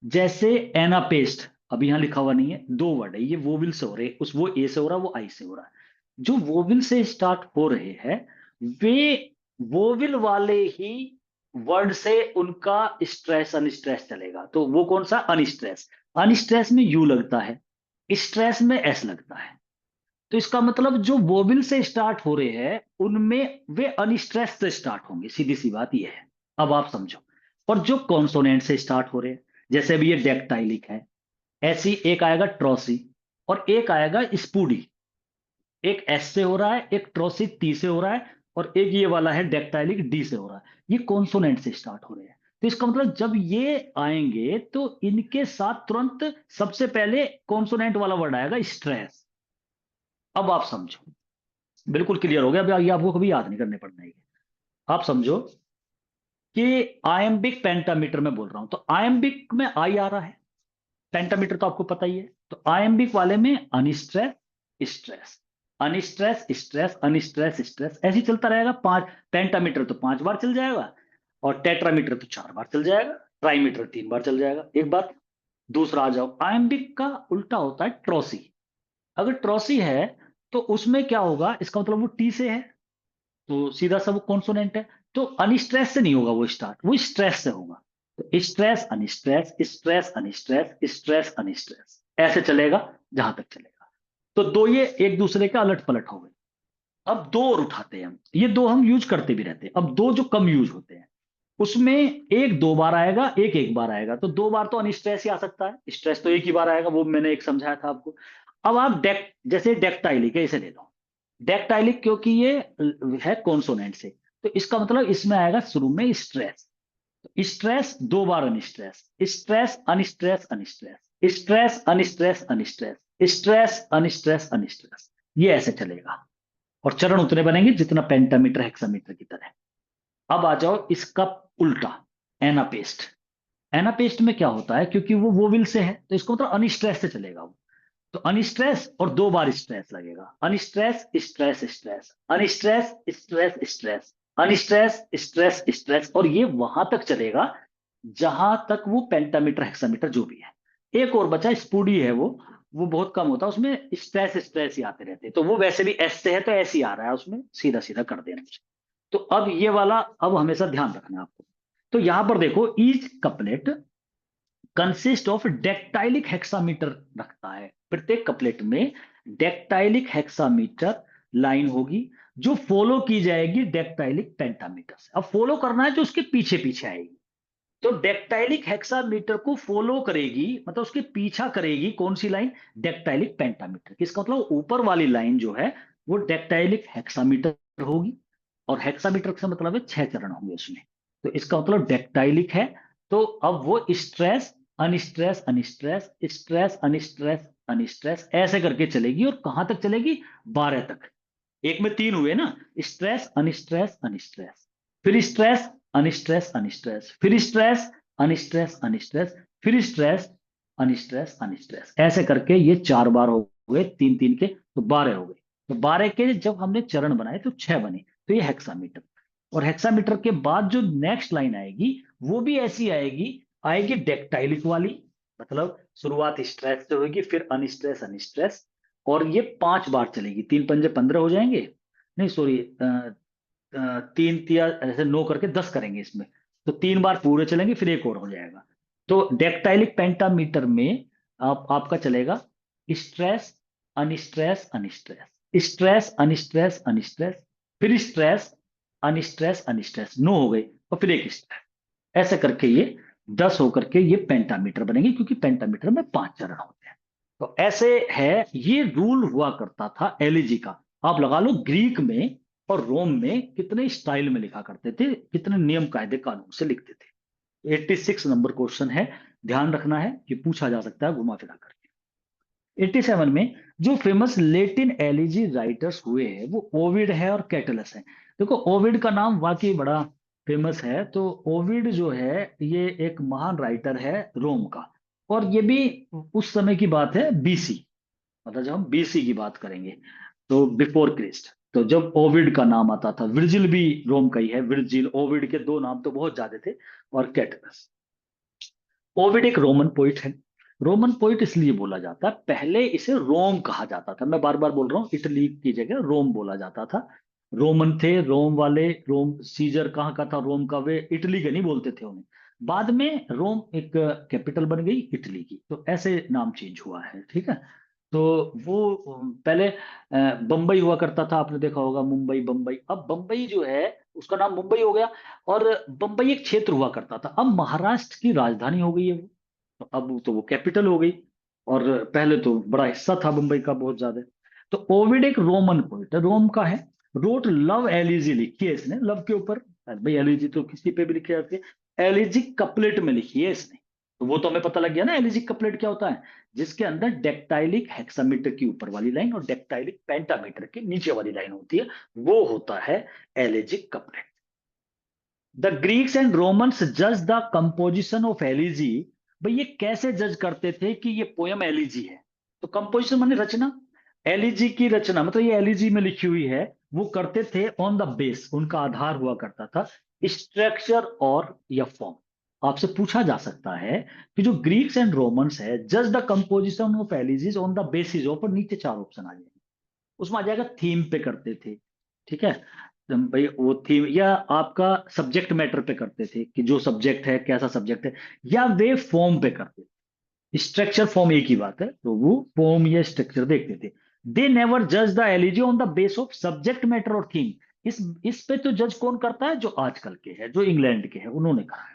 जैसे एनापेस्ट, अभी यहां लिखा हुआ नहीं है, 2 वर्ड है, ये वोविल से हो रहे हैं, उस वो ए से हो रहा है, वो आई से हो रहा है। जो वोविल से स्टार्ट हो रहे हैं, वे वोविल वाले ही वर्ड से उनका स्ट्रेस अनस्ट्रेस चलेगा। तो वो कौन सा? अनस्ट्रेस। अनस्ट्रेस में यू लगता है, स्ट्रेस में एस लगता है। तो इसका मतलब जो वोविल से स्टार्ट हो रहे हैं उनमें वे अनस्ट्रेस से स्टार्ट होंगे, सीधी सी बात ये है। अब आप समझो। और जो कॉन्सोनेंट से स्टार्ट हो रहे हैं, जैसे अभी ये डेक्टाइलिक है, ऐसी एक आएगा ट्रॉसी और एक आएगा स्पूडी। एक एस से हो रहा है, एक ट्रॉसी टी से हो रहा है, और एक ये वाला है डेक्टाइलिक डी से हो रहा है। ये कॉन्सोनेंट से स्टार्ट हो रहे हैं। तो इसका मतलब जब ये आएंगे तो इनके साथ तुरंत सबसे पहले कॉन्सोनेंट वाला वर्ड आएगा, स्ट्रेस। अब आप समझो, बिल्कुल क्लियर हो गया। अभी ये आपको कभी याद नहीं करने पड़ना है। आप समझो कि आयम्बिक पेंटामीटर में बोल रहा हूं, तो आयम्बिक में आई आ रहा है, पेंटामीटर तो आपको पता ही है। तो आयम्बिक वाले में unstress, stress, unstress stress, unstress stress, ऐसे ही चलता रहेगा। पांच पेंटामीटर तो 5 बार चल जाएगा, और टेट्रामीटर तो 4 बार चल जाएगा, ट्राईमीटर 3 बार चल जाएगा। एक बात। दूसरा आ जाओ, आयम्बिक का उल्टा होता है ट्रॉसी। अगर ट्रॉसी है तो उसमें क्या होगा, इसका मतलब वो टी से है, तो सीधा सा वो कॉन्सोनेंट है। तो अनस्ट्रेस से नहीं होगा वो स्टार्ट, वो स्ट्रेस से होगा। तो stress unstress, stress unstress, stress unstress, ऐसे चलेगा जहां तक चलेगा। तो दो ये एक दूसरे के अलट पलट हो गए। अब दो और उठाते हैं हम, ये दो हम यूज करते भी रहते हैं। अब दो जो कम यूज होते हैं, उसमें एक 2 बार आएगा, एक 1 बार आएगा। तो 2 बार तो अनस्ट्रेस ही आ सकता है, स्ट्रेस तो एक ही बार आएगा, वो मैंने एक समझाया था आपको। अब आप जैसे डेक्टाइलिक है, इसे ले लो। डेक्टाइलिक क्योंकि ये है कॉन्सोनेंट से, तो इसका मतलब इसमें आएगा शुरू में स्ट्रेस। स्ट्रेस 2 बार unstress, stress unstress unstress, stress unstress unstress, stress unstress unstress, ये ऐसे चलेगा। और चरण उतने बनेंगे जितना पेंटामीटर हेक्सामीटर की तरह। अब आ जाओ इसका उल्टा, एनापेस्ट। एनापेस्ट में क्या होता है, क्योंकि वो वोविल से है तो इसको मतलब अनस्ट्रेस से चलेगा वो। तो अनस्ट्रेस और 2 बार स्ट्रेस लगेगा, unstress stress stress, unstress stress stress, unstress stress stress, और ये वहां तक चलेगा जहां तक वो पेंटामीटर हेक्सामीटर जो भी है। एक और बचा स्पूडी है, वो बहुत कम होता है, उसमें स्ट्रेस स्ट्रेस ही आते रहते हैं। तो वो वैसे भी एस से है तो ऐसे ही आ रहा है, उसमें सीधा सीधा कर देना। तो अब ये वाला, अब हमेशा ध्यान रखना आपको। तो यहां पर देखो, each couplet consist of dactylic hexameter रखता है। प्रत्येक कपलेट में डेक्टाइलिक हेक्सामीटर लाइन होगी, जो फॉलो की जाएगी डेक्टाइलिक पेंटामीटर से। अब फॉलो करना है तो उसके पीछे पीछे आएगी। तो डेक्टाइलिक हेक्सामीटर को फॉलो करेगी, मतलब उसके पीछा करेगी कौन सी लाइन, डेक्टाइलिक पेंटामीटर की। इसका मतलब ऊपर वाली लाइन जो है वो डेक्टाइलिक हेक्सामीटर होगी। और हेक्सामीटर से मतलब है 6 चरण होंगे उसमें। तो इसका मतलब डेक्टाइलिक है। तो अब वो stress unstress unstress, stress unstress unstress, ऐसे करके चलेगी। और कहां तक चलेगी, 12 तक। एक में 3 हुए ना, स्ट्रेस अनस्ट्रेस अनस्ट्रेस, फिर स्ट्रेस अनस्ट्रेस अनस्ट्रेस, फिर स्ट्रेस अनस्ट्रेस अनस्ट्रेस, फिर स्ट्रेस अनस्ट्रेस अनस्ट्रेस, ऐसे करके ये 4 बार हो गए, 3 3 के, तो 12 हो गए। तो 12 के जब हमने चरण बनाए तो 6 बने। तो ये हेक्सामीटर। और हेक्सामीटर के बाद जो नेक्स्ट लाइन आएगी वो भी ऐसी आएगी, आएगी डेक्टाइलिक वाली। मतलब शुरुआत स्ट्रेस से होगी, फिर अनस्ट्रेस अनस्ट्रेस, और ये 5 बार चलेगी। 3 पंजे 15 हो जाएंगे, नहीं सॉरी, 3 तिया ऐसे 9 करके 10 करेंगे इसमें। तो 3 बार पूरे चलेंगे, फिर एक और हो जाएगा। तो डेक्टाइलिक पेंटामीटर में आपका चलेगा stress unstress unstress, stress unstress unstress, फिर स्ट्रेस अनस्ट्रेस अनस्ट्रेस, 9 हो गए, और फिर एक स्ट्रेस। ऐसे करके ये 10 होकर के ये पेंटामीटर बनेंगे, क्योंकि पेंटामीटर में 5 चरण होते हैं। तो ऐसे है, ये रूल हुआ करता था एलिजी का। आप लगा लो ग्रीक में और रोम में कितने स्टाइल में लिखा करते थे, कितने नियम कायदे कानून से लिखते थे। 86 नंबर क्वेश्चन है, ध्यान रखना है कि पूछा जा सकता है घुमा फिरा करके। 87 में जो फेमस लेटिन एलिजी राइटर्स हुए हैं वो ओविड है और कैटलस है। देखो ओविड का नाम वाकई बड़ा फेमस है। तो ओविड जो है ये एक महान राइटर है रोम का। और ये भी उस समय की बात है, बीसी, मतलब जब हम बीसी की बात करेंगे तो बिफोर क्रिस्ट। तो जब ओविड का नाम आता था, विर्जिल भी रोम का ही है, विर्जिल ओविड के 2 नाम तो बहुत ज्यादा थे। और कैटलस। ओविड एक रोमन पोइट है। रोमन पोइट इसलिए बोला जाता है, पहले इसे रोम कहा जाता था। मैं बार बार बोल रहा हूँ, इटली की जगह रोम बोला जाता था। रोमन थे, रोम वाले, रोम सीजर कहाँ का था, रोम का, वे इटली के नहीं बोलते थे उन्हें। बाद में रोम एक कैपिटल बन गई इटली की, तो ऐसे नाम चेंज हुआ है, ठीक है। तो वो पहले बम्बई हुआ करता था, आपने देखा होगा मुंबई बम्बई। अब बम्बई जो है उसका नाम मुंबई हो गया, और बम्बई एक क्षेत्र हुआ करता था, अब महाराष्ट्र की राजधानी हो गई है वो। तो अब तो वो कैपिटल हो गई, और पहले तो बड़ा हिस्सा था मुंबई का बहुत ज्यादा। तो ओविड एक रोमन पोइट है, रोम का है। रोट लव एलिजी लिखी है इसने, लव के ऊपर। भाई एलिजी तो किसी पे भी लिखी जाती है, एलिजी कपलेट में लिखी है इसने। तो वो तो हमें पता लग गया ना एलिजी कपलेट क्या होता है, जिसके अंदर डेक्टाइलिक हेक्सामीटर की ऊपर वाली लाइन और डेक्टाइलिक पेंटामीटर की नीचे वाली लाइन होती है, वो होता है elegiac couplet. The Greeks and Romans जज द कंपोजिशन ऑफ एलिजी। भाई ये कैसे जज करते थे कि ये पोयम एलिजी है? तो कंपोजिशन माने रचना, एलिजी की रचना मतलब ये एलिजी में लिखी हुई है, वो करते थे ऑन द बेस, उनका आधार हुआ करता था स्ट्रक्चर और या फॉर्म। आपसे पूछा जा सकता है कि जो ग्रीक्स एंड रोमन्स है जज the composition of elegies on the basis of, और नीचे चार ऑप्शन आ जाएंगे, उसमें आ जाएगा थीम पे करते थे, ठीक है, तो भाई वो थीम, या आपका सब्जेक्ट मैटर पे करते थे कि जो सब्जेक्ट है कैसा सब्जेक्ट है, या वे फॉर्म पे करते थे। स्ट्रक्चर फॉर्म एक ही बात है, तो वो फॉर्म या स्ट्रक्चर देखते थे। दे नेवर जज the elegy on the base of subject matter और थीम। इस पे तो जज कौन करता है, जो आजकल के हैं, जो इंग्लैंड के हैं, उन्होंने कहा है।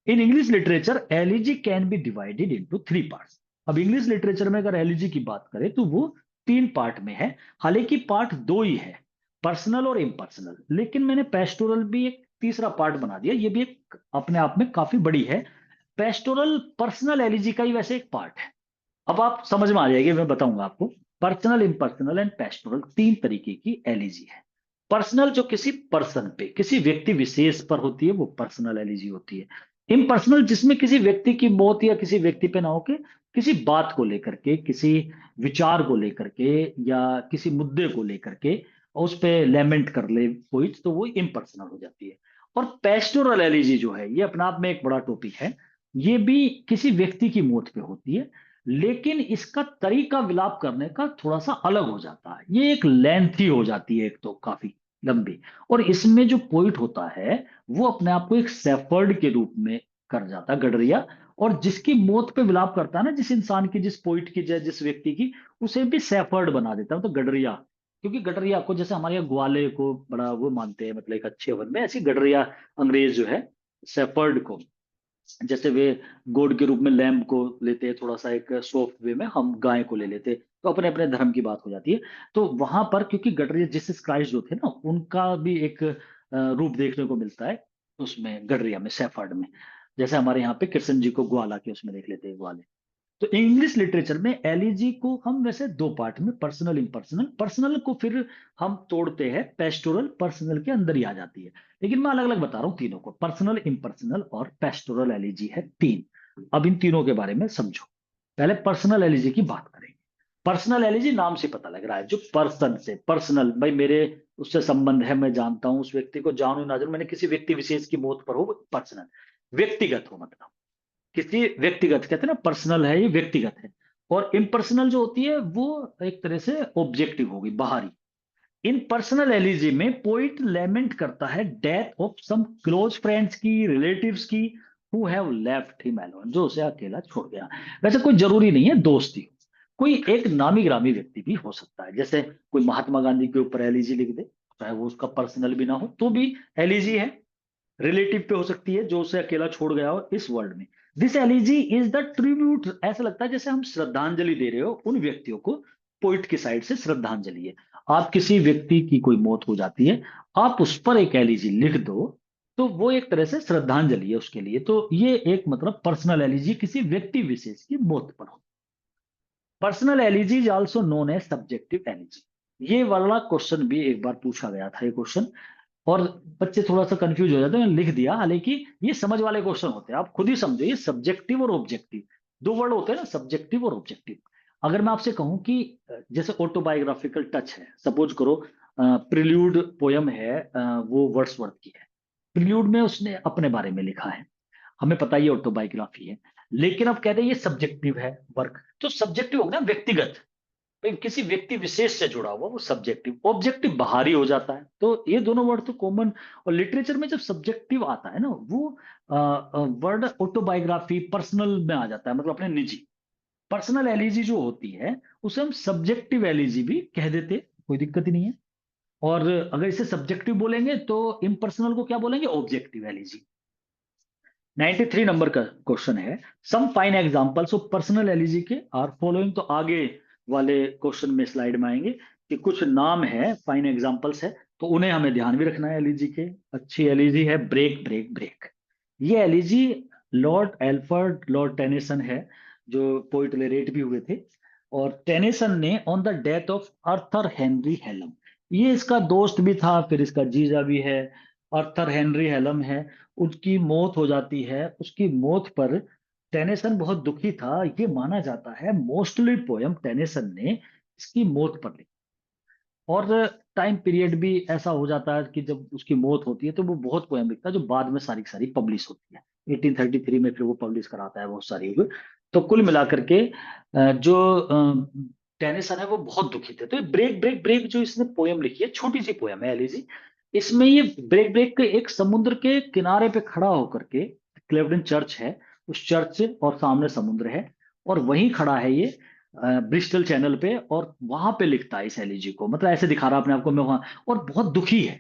In English literature elegy can be divided into three parts. अब इंग्लिश लिटरेचर में अगर एलिजी की बात करें तो वो तीन पार्ट में है, हालांकि पार्ट दो ही है, पर्सनल और इम्पर्सनल, लेकिन मैंने पेस्टोरल भी एक तीसरा पार्ट बना दिया, ये भी एक अपने आप में काफी बड़ी है। पेस्टोरल पर्सनल एलिजी का ही वैसे एक पार्ट है। अब आप समझ में आ जाएगी, मैं बताऊंगा आपको। पर्सनल, इम्पर्सनल एंड पेस्टोरल तीन तरीके की एलिजी है। पर्सनल जो किसी पर्सन पे, किसी व्यक्ति विशेष पर होती है, वो पर्सनल एलिजी होती है। इम्पर्सनल जिसमें किसी व्यक्ति की मौत या किसी व्यक्ति पे ना होके किसी बात को लेकर के, किसी विचार को लेकर के, या किसी मुद्दे को लेकर के और उस पे लेमेंट कर ले कोई, तो वो इम्पर्सनल हो जाती है। और पेस्टोरल एलिजी जो है, ये अपना आप में एक बड़ा टॉपिक है। ये भी किसी व्यक्ति की मौत पे होती है, लेकिन इसका तरीका विलाप करने का थोड़ा सा अलग हो जाता है, ये एक लेंथी हो जाती है, एक तो काफी लंबी। और इसमें जो पोइट होता है वो अपने आप को एक सेफर्ड के रूप में कर जाता है, गडरिया। और जिसकी मौत पे विलाप करता है ना, जिस इंसान की, जिस पोइट की, जिस व्यक्ति की, उसे भी सेफर्ड बना देता है, तो गडरिया। क्योंकि गडरिया को जैसे हमारे यहाँ ग्वाले को बड़ा वो मानते हैं, मतलब एक अच्छे वन में, ऐसी गडरिया अंग्रेज जो है सेफर्ड को, जैसे वे गॉड के रूप में लैम्ब को लेते हैं, थोड़ा सा एक सॉफ्ट वे में हम गाय को ले लेते हैं, तो अपने अपने धर्म की बात हो जाती है। तो वहां पर क्योंकि गडरिया जीसस क्राइस्ट जो थे ना, उनका भी एक रूप देखने को मिलता है उसमें, गडरिया में, सेफर्ड में। जैसे हमारे यहाँ पे कृष्ण जी को ग्वाला के उसमें देख लेते हैं, ग्वाले। तो इंग्लिश लिटरेचर में एलिजी को हम वैसे दो पार्ट में, पर्सनल इम्पर्सनल, पर्सनल को फिर हम तोड़ते हैं पेस्टोरल, पर्सनल के अंदर ही आ जाती है। लेकिन मैं अलग अलग बता रहा हूँ तीनों को, पर्सनल, इम्पर्सनल और पेस्टोरल एलिजी है तीन। अब इन तीनों के बारे में समझो। पहले पर्सनल एलिजी की बात करेंगे। पर्सनल एलिजी नाम से पता लग रहा है, जो पर्सन से, पर्सनल, भाई मेरे उससे संबंध है, मैं जानता हूं उस व्यक्ति को, जानू ना जानू, मैंने किसी व्यक्ति विशेष की मौत पर हो, पर्सनल, व्यक्तिगत हो, मतलब किसी व्यक्तिगत, कहते हैं ना पर्सनल है ये व्यक्तिगत है। और इम्पर्सनल जो होती है वो एक तरह से ऑब्जेक्टिव होगी, बाहरी। इन पर्सनल एलिजी में पोइट लेमेंट करता है death of some close friends की, रिलेटिव्स की, who have left him alone, जो उसे अकेला छोड़ गया। वैसे कोई जरूरी नहीं है दोस्ती हो, कोई एक नामी ग्रामी व्यक्ति भी हो सकता है, जैसे कोई महात्मा गांधी के ऊपर एलिजी लिख दे, चाहे वो उसका पर्सनल भी ना हो तो भी एलिजी है। रिलेटिव पे हो सकती है, जो उसे अकेला छोड़ गया हो इस वर्ल्ड में। This elegy is the tribute, ऐसा लगता है जैसे हम श्रद्धांजलि दे रहे हो उन व्यक्तियों को, पोइट की साइड से श्रद्धांजलि है। आप किसी व्यक्ति की कोई मौत हो जाती है, आप उस पर एक एलिजी लिख दो, तो वो एक तरह से श्रद्धांजलि है उसके लिए। तो ये एक मतलब पर्सनल एलिजी किसी व्यक्ति विशेष की मौत पर हो। Personal elegy is also known as subjective elegy. ये वाला क्वेश्चन भी एक बार पूछा गया था, ये क्वेश्चन, और बच्चे थोड़ा सा कंफ्यूज हो जाते हैं, मैंने लिख दिया, हालांकि ये समझ वाले क्वेश्चन होते हैं, आप खुद ही समझो, ये सब्जेक्टिव और ऑब्जेक्टिव दो वर्ड होते हैं ना, सब्जेक्टिव और ऑब्जेक्टिव। अगर मैं आपसे कहूं कि जैसे ऑटोबायोग्राफिकल टच है, सपोज करो प्रिल्यूड पोयम है, वो वर्ड्सवर्थ की है। प्रिल्यूड में उसने अपने बारे में लिखा है, हमें पता है ये ऑटोबायोग्राफी है, लेकिन अब कहते हैं ये सब्जेक्टिव है वर्क, तो सब्जेक्टिव हो गया ना, व्यक्तिगत, भाई किसी व्यक्ति विशेष से जुड़ा हुआ, वो सब्जेक्टिव। ऑब्जेक्टिव बाहरी हो जाता है, तो ये दोनों वर्ड तो कॉमन। और लिटरेचर में जब सब्जेक्टिव आता है ना, वो वर्ड ऑटोबायोग्राफी पर्सनल में आ जाता है, मतलब अपने निजी। पर्सनल एलिजी जो होती है उसे हम सब्जेक्टिव एलिजी भी कह देते, कोई दिक्कत ही नहीं है। और अगर इसे सब्जेक्टिव बोलेंगे तो इम्पर्सनल को क्या बोलेंगे, ऑब्जेक्टिव एलिजी। 93 नंबर का क्वेश्चन है, some fine examples of personal elegy के आर फॉलोइंग। तो आगे वाले क्वेश्चन में स्लाइड में आएंगे कि कुछ नाम है, फाइन एग्जांपल्स है, तो उन्हें हमें ध्यान भी रखना है एलिजी के। अच्छी एलिजी है ब्रेक ब्रेक ब्रेक। ये elegy Lord Alford Lord Tennyson है, जो पोइट लेरेट भी हुए थे। और टेनिसन ने on the death of Arthur Henry Hallam, ये इसका दोस्त भी था फिर इसका जीजा भी है, अर्थर हेनरी हेलम है। उसकी मौत हो जाती है, उसकी मौत पर टेनिसन बहुत दुखी था। ये माना जाता है मोस्टली पोयम टेनिसन ने इसकी मौत पर लिखी। और टाइम पीरियड भी ऐसा हो जाता है कि जब उसकी मौत होती है तो वो बहुत पोयम लिखता है जो बाद में सारी की सारी पब्लिश होती है। 1833 में फिर वो पब्लिश कराता है बहुत सारी। तो कुल मिलाकर के जो टेनिसन है वो बहुत दुखी थे। तो ये ब्रेक ब्रेक ब्रेक जो इसने पोयम लिखी है, छोटी सी पोयम है एलिजी। इसमें ये ब्रेक ब्रेक के एक समुद्र के किनारे पे खड़ा होकर के, क्लेवडन चर्च है, उस चर्च और सामने समुद्र है, और वहीं खड़ा है ये ब्रिस्टल चैनल पे, और वहां पे लिखता है इस एलिजी को। मतलब ऐसे दिखा रहा है अपने आप को मैं वहां, और बहुत दुखी है।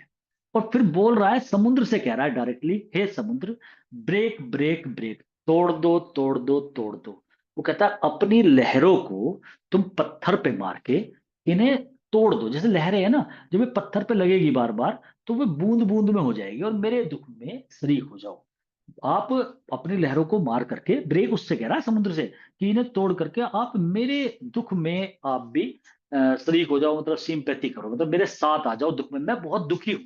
और फिर बोल रहा है, समुद्र से कह रहा है डायरेक्टली, हे समुद्र, ब्रेक ब्रेक ब्रेक, तोड़ दो तोड़ दो तोड़ दो। वो कहता है अपनी लहरों को तुम पत्थर पे मार के इन्हें तोड़ दो। जैसे लहरें है ना, जब ये पत्थर पे लगेगी बार बार तो वो बूंद बूंद में हो जाएगी, और मेरे दुख में शरीक हो जाओ। आप अपनी लहरों को मार करके, ब्रेक उससे कह रहा है समुद्र से, कि इन्हें तोड़ करके आप मेरे दुख में आप भी शरीक हो जाओ, मतलब सिंपैथी करो, मतलब मेरे साथ आ जाओ दुख में, मैं बहुत दुखी हूं।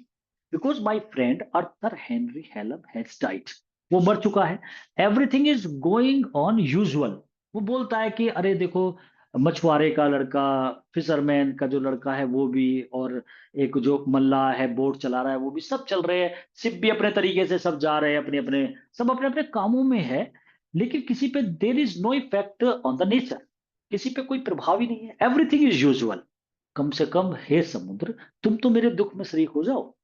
Because my friend Arthur Henry Hallam has died, वो मर चुका है। Everything is going on usual. वो बोलता है कि अरे देखो, मछुआरे का लड़का, फिशरमैन का जो लड़का है वो भी, और एक जो मल्लाह है बोट चला रहा है वो भी, सब चल रहे हैं। शिप भी अपने तरीके से सब जा रहे हैं अपने अपने, सब अपने अपने कामों में है। लेकिन किसी पे there is no effect on the nature, किसी पे कोई प्रभाव ही नहीं है, एवरीथिंग इज यूजुअल। कम से कम हे समुद्र, तुम तो मेरे दुख में शरीक हो जाओ।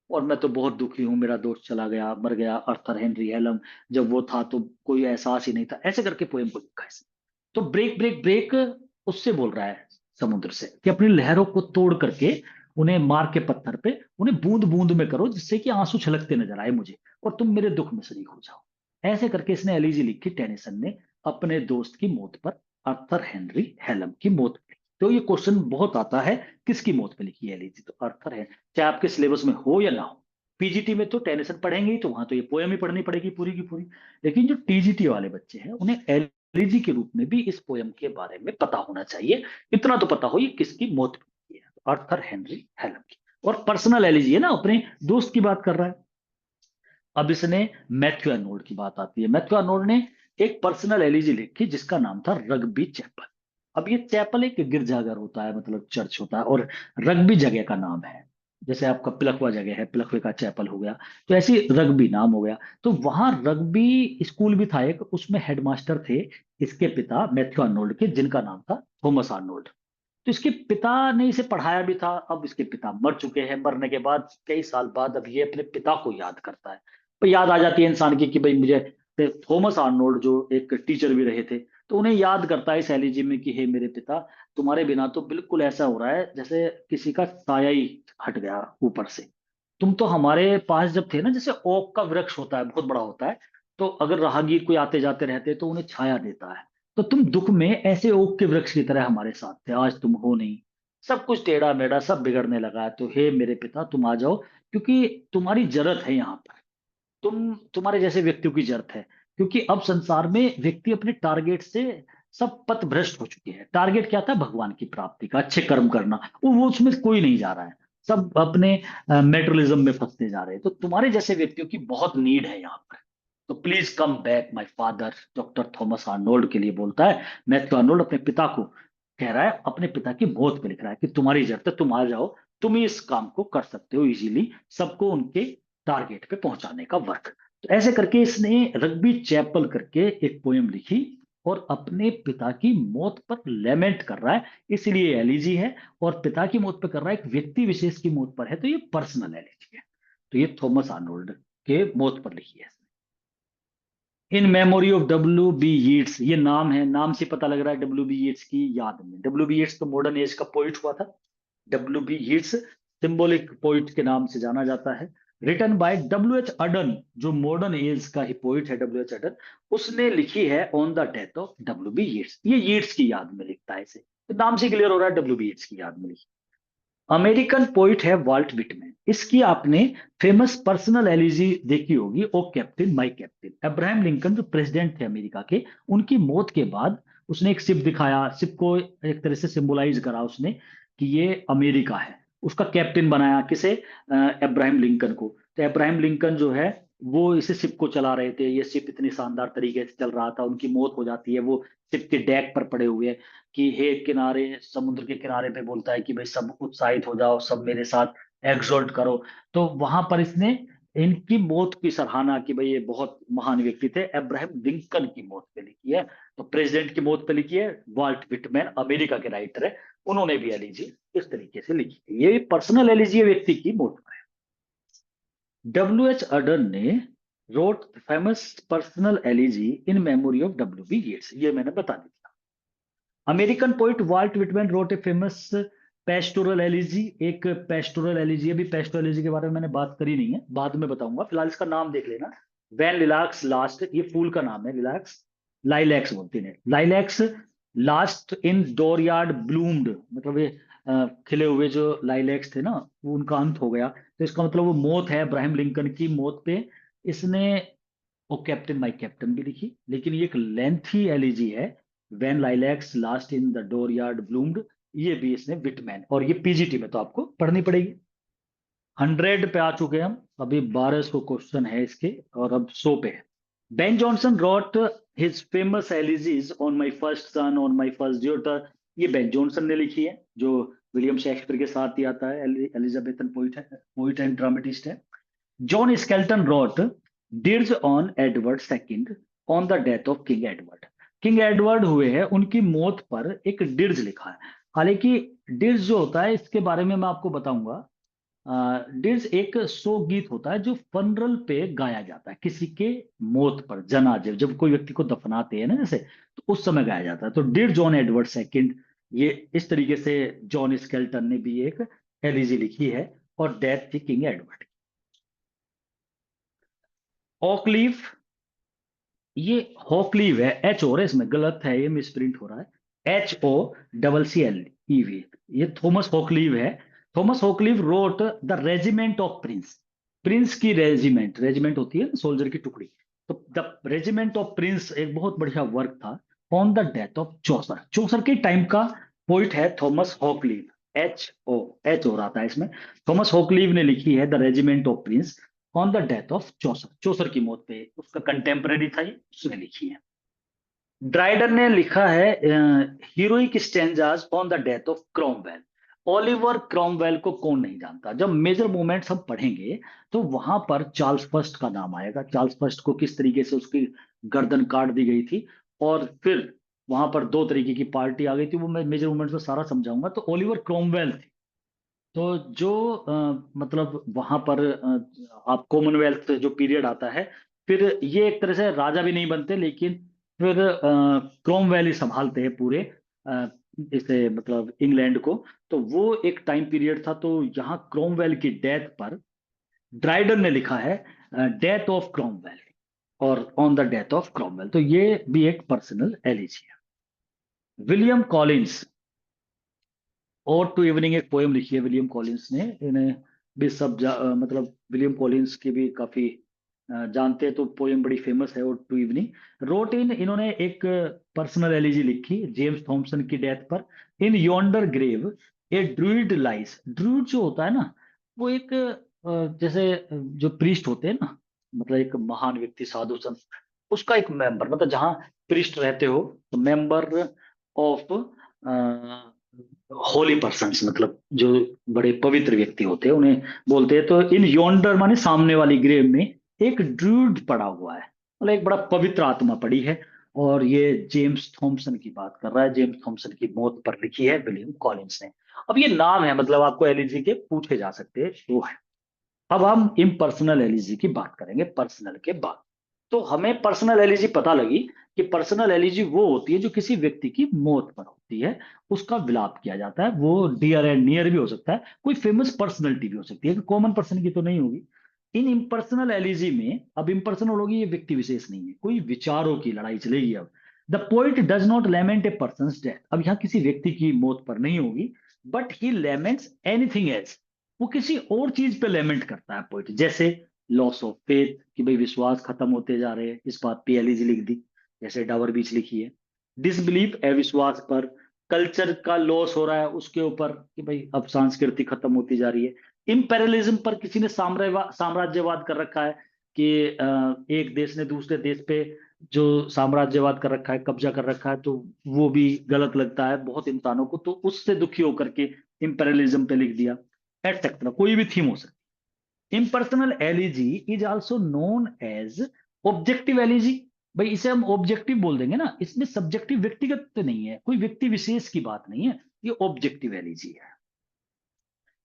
और मैं तो बहुत दुखी हूं, मेरा दोस्त चला गया, मर गया, अर्थर हेनरी हेलम, जब वो था तो कोई एहसास ही नहीं था। ऐसे करके पोएम को लिखा है इसने। तो ब्रेक ब्रेक ब्रेक उससे बोल रहा है, समुद्र से, कि अपनी लहरों को तोड़ करके उन्हें मार के पत्थर पे उन्हें बूंद बूंद में करो, जिससे कि आंसू छलकते नजर आए मुझे, और तुम मेरे दुख में शरीक हो जाओ। ऐसे करके इसने एलिजी लिखी टेनिसन ने अपने दोस्त की मौत पर, अर्थर हेनरी हेलम की मौत पर। तो ये क्वेश्चन बहुत आता है, किसकी मौत पे लिखी है एलिजी, तो अर्थर है। चाहे आपके सिलेबस में हो या ना हो, पीजीटी में तो टेनिसन पढ़ेंगे ही, तो वहां तो ये पोयम ही पढ़नी पड़ेगी पूरी की पूरी। लेकिन जो टीजीटी वाले बच्चे हैं उन्हें एलिजी के रूप में भी इस पोयम के बारे में पता होना चाहिए। इतना तो पता हो ये किसकी मौत पे लिखी है, तो अर्थर हेनरी हेलम की। और पर्सनल एलिजी है ना, अपने दोस्त की बात कर रहा है। अब इसने मैथ्यू आर्नोल्ड की बात आती है। मैथ्यू आर्नोल्ड ने एक पर्सनल एलिजी लिखी जिसका नाम था रग्बी चैपल। अब ये चैपल एक गिरजाघर होता है, मतलब चर्च होता है, और रग्बी जगह का नाम है। जैसे आपका पिलखवा जगह है, पिलखवे का चैपल हो गया, तो ऐसी रग्बी नाम हो गया। तो वहां रग्बी स्कूल भी था एक, उसमें हेडमास्टर थे इसके पिता मैथ्यू आर्नोल्ड के, जिनका नाम था थॉमस आर्नोल्ड। तो इसके पिता ने इसे पढ़ाया भी था। अब इसके पिता मर चुके हैं, मरने के बाद कई साल बाद अब ये अपने पिता को याद करता है। तो याद आ जाती है इंसान की कि भाई मुझे, थॉमस आर्नोल्ड जो एक टीचर भी रहे थे, तो उन्हें याद करता है इस एलिजी में कि हे मेरे पिता, तुम्हारे बिना तो बिल्कुल ऐसा हो रहा है जैसे किसी का साया ही हट गया ऊपर से। तुम तो हमारे पास जब थे ना, जैसे ओक का वृक्ष होता है, बहुत बड़ा होता है, तो अगर राहगीर कोई आते जाते रहते तो उन्हें छाया देता है। तो तुम दुख में ऐसे ओक के वृक्ष की तरह हमारे साथ थे, आज तुम हो नहीं, सब कुछ टेढ़ा मेढ़ा सब बिगड़ने लगा है। तो हे मेरे पिता, तुम आ जाओ, क्योंकि तुम्हारी जरूरत है यहाँ पर। तुम्हारे जैसे व्यक्तियों की जरूरत है, क्योंकि अब संसार में व्यक्ति अपने टारगेट से सब पथ भ्रष्ट हो चुके हैं। टारगेट क्या था, भगवान की प्राप्ति का, अच्छे कर्म करना, वो उसमें कोई नहीं जा रहा है। सब अपने मेटरलिज्म में फंसते जा रहे हैं। तो तुम्हारे जैसे व्यक्तियों की बहुत नीड है यहाँ पर। तो please come back my father, doctor Thomas Arnold के लिए बोलता है। मैथ्यू आर्नोल्ड अपने पिता को कह रहा है, अपने पिता की मौत पे लिख रहा है कि तुम्हारी जरूरत है, तुम आ जाओ, तुम ही इस काम को कर सकते हो इजीली, सबको उनके टारगेट पे पहुंचाने का वर्क। तो ऐसे करके इसने रग्बी चैपल करके एक पोयम लिखी, और अपने पिता की मौत पर लेमेंट कर रहा है, इसलिए एलिजी है। और पिता की मौत पर कर रहा है, एक व्यक्ति विशेष की मौत पर है, तो ये पर्सनल एलिजी है। तो ये थॉमस आर्नोल्ड के मौत पर लिखी है। In memory of W B Yeats, ये नाम है, नाम से पता लग रहा है डब्ल्यू बी यीट्स की याद में। डब्ल्यू बी यीट्स तो मॉडर्न एज का पोइट हुआ था। W B Yeats symbolic poet के नाम से जाना जाता है। Written by W H Auden, जो मॉडर्न एज का ही पोइट है डब्ल्यू एच अडन, उसने लिखी है on the death of W B Yeats. ये यीट्स की याद में लिखता है इसे, तो नाम से क्लियर हो रहा है डब्ल्यू बी यीट्स की याद में लिखी। अमेरिकन पोइट है वाल्ट विटमैन। इसकी आपने फेमस पर्सनल एलिजी देखी होगी, O captain my captain. Abraham Lincoln जो प्रेसिडेंट थे अमेरिका के, उनकी मौत के बाद उसने एक शिप दिखाया, शिप को एक तरह से सिंबलाइज करा उसने कि ये अमेरिका है। उसका कैप्टन बनाया किसे? अब्राहम लिंकन को। तो अब्राहम लिंकन जो है वो इसे शिप को चला रहे थे, ये शिप इतनी शानदार तरीके से चल रहा था, उनकी मौत हो जाती है, वो शिप के डेक पर पड़े हुए हैं कि हे किनारे, समुद्र के किनारे पे बोलता है कि भाई सब उत्साहित हो जाओ, सब मेरे साथ एक्सोल्ट करो। तो वहां पर इसने इनकी मौत की सराहना की, भाई ये बहुत महान व्यक्ति थे। अब्राहम लिंकन की मौत पे लिखी है, तो प्रेसिडेंट की मौत पे लिखी है। वाल्ट विटमैन अमेरिका के राइटर है, उन्होंने भी एलिजी इस तरीके से लिखी है। ये पर्सनल एलिजी है व्यक्ति की मौत पर है। डब्ल्यू एच अडर ने wrote famous personal elegy in memory of W B Yeats, ये मैंने बता दिया। American poet Walt Whitman wrote a famous pastoral elegy. एक पेस्टोरल एलिजी, अभी पेस्टोरल एलिजी के बारे में मैंने बात करी नहीं है, बाद में बताऊंगा, फिलहाल इसका नाम देख लेना। वैन लिलाक्स लास्ट, ये फूल का नाम है, लिलाक्स, लाइलैक्स बोलते हैं, lilacs last in dooryard bloomed, मतलब ये खिले हुए जो लाइलैक्स थे ना, वो उनका अंत हो गया। तो इसका मतलब वो मौत है अब्राहम लिंकन की मौत पे इसने ओ कैप्टन माय कैप्टन भी लिखी। लेकिन ये एक लेंथी एलिजी है, when lilacs last in the dooryard bloomed, ये भी इसने विटमैन, और ये पीजीटी में तो आपको पढ़नी पड़ेगी। 100 पे आ चुके हैं हम, अभी 1200 क्वेश्चन है इसके, और अब 100 पे है। Ben Jonson wrote his famous elegies on my first son, on my first daughter, ये बेन जॉनसन ने लिखी है, जो विलियम शेक्सपियर के साथ ही आता है, एलिजाबेथन पोइट है, पोइट एंड ड्रामेटिस्ट है। John Skelton wrote dirge on Edward second on the death of King Edward. King Edward हुए हैं, उनकी मौत पर एक डिर्ज लिखा है। हालांकि डिर्ज जो होता है इसके बारे में मैं आपको बताऊंगा। डिर्ज एक सो गीत होता है जो फनरल पे गाया जाता है, किसी के मौत पर, जनाजे जब कोई व्यक्ति को दफनाते हैं ना जैसे, तो उस समय गाया जाता है। तो डिर जॉन एडवर्ड सेकंड, ये इस तरीके से जॉन स्केल्टन ने भी एक एलिजी लिखी है, और डेथ थी किंग एडवर्ड। ऑकलीफ, ये हॉकलीव है, एच हो रहा है इसमें, गलत है, ये मिसप्रिंट हो रहा है, H O double C L E V, ये थॉमस हॉकलीव है। Thomas Hoccleve wrote the regiment of prince. Prince की रेजिमेंट, रेजिमेंट होती है सोल्जर की टुकड़ी, तो द रेजिमेंट ऑफ प्रिंस एक बहुत बढ़िया वर्क था on the death of Chaucer. Chaucer के टाइम का पोइट है थॉमस हॉकलीव, एच हो रहा था इसमें। थॉमस हॉकलीव ने लिखी है the regiment of prince on the death of Chaucer, Chaucer की मौत पे, उसका कंटेम्पररी था ये, उसने लिखी है। ड्राइडन ने लिखा है heroic stanzas on the death of Cromwell. Oliver Cromwell को कौन नहीं जानता? जब मेजर मूवमेंट्स हम पढ़ेंगे तो वहां पर चार्ल्स फर्स्ट का नाम आएगा, चार्ल्स फर्स्ट को किस तरीके से उसकी गर्दन काट दी गई थी, और फिर वहां पर दो तरीके की पार्टी आ गई थी, वो मैं मेजर मूवमेंट्स में सारा समझाऊंगा। तो ओलिवर क्रोमवेल थे, तो जो मतलब वहां पर आप कॉमनवेल्थ जो पीरियड आता है, फिर ये एक तरह से राजा भी नहीं बनते, लेकिन फिर क्रोमवेल ही संभालते हैं पूरे इसे, मतलब इंग्लैंड को। तो वो एक टाइम पीरियड था, तो यहाँ क्रोमवेल की डेथ पर ड्राइडन ने लिखा है डेथ ऑफ क्रोमवेल, और on the death of Cromwell, तो ये भी एक पर्सनल एलिजी है। विलियम कॉलिंस, और टू इवनिंग, एक पोएम लिखी है विलियम कॉलिंस ने, इन्हें भी सब मतलब विलियम कॉलिंस की भी काफी जानते हैं, तो पोएम बड़ी फेमस है, और टू इवनिंग। रोट इन, इन्होंने एक पर्सनल एलिजी लिखी जेम्स थॉमसन की डेथ पर। इन योंडर ग्रेव ए ड्रूइड लाइस। ड्रूइड जो होता है ना, वो एक जैसे जो प्रीस्ट होते हैं ना, मतलब एक महान व्यक्ति, साधु संत, उसका एक मेंबर, मतलब जहाँ प्रीस्ट रहते हो, तो मेंबर ऑफ होली पर्सन्स, मतलब जो बड़े पवित्र व्यक्ति होते हैं उन्हें बोलते हैं। तो इन योंडर माने सामने वाली ग्रेव में एक ड्रूड पड़ा हुआ है, मतलब एक बड़ा पवित्र आत्मा पड़ी है, और ये जेम्स थॉमसन की बात कर रहा है, जेम्स थॉमसन की मौत पर लिखी है विलियम कॉलिंस ने। अब ये नाम है, मतलब आपको एलिजी के पूछे जा सकते हैं, वो है। अब हम इम्पर्सनल एलिजी की बात करेंगे पर्सनल के बाद। तो हमें पर्सनल एलिजी पता लगी कि पर्सनल एलिजी वो होती है जो किसी व्यक्ति की मौत पर होती है, उसका विलाप किया जाता है। वो डियर एंड नियर भी हो सकता है, कोई फेमस पर्सनैलिटी भी हो सकती है, कॉमन पर्सन की तो नहीं होगी। इन इम्पर्सनल एलिजी में, अब इम्पर्सनल होगी, ये व्यक्ति विशेष नहीं है, कोई विचारों की लड़ाई चलेगी। अब the poet does not lament a person death, अब यहाँ किसी व्यक्ति की मौत पर नहीं होगी, but he laments anything else, वो किसी और चीज पे लेमेंट करता है पोइट। जैसे लॉस ऑफ फेथ, कि भाई विश्वास खत्म होते जा रहे हैं, इस बात पे एलिजी लिख दी, जैसे डावर बीच लिखी है। डिसबिलीफ, अविश्वास पर। कल्चर का लॉस हो रहा है उसके ऊपर, कि भाई अब संस्कृति खत्म होती जा रही है। इंपेरियलिज्म पर, किसी ने साम्राज्यवाद कर रखा है कि एक देश ने दूसरे देश पे जो साम्राज्यवाद कर रखा है, कब्जा कर रखा है, तो वो भी गलत लगता है बहुत इंसानों को, तो उससे दुखी होकर के इंपेरियलिज्म पे लिख दिया, एटसेट्रा। कोई भी थीम हो सकती है। Impersonal elegy is also known as objective elegy. भाई इसे हम ऑब्जेक्टिव बोल देंगे ना, इसमें सब्जेक्टिव व्यक्तिगत तो नहीं है, कोई व्यक्ति विशेष की बात नहीं है, ये ऑब्जेक्टिव एलिजी है।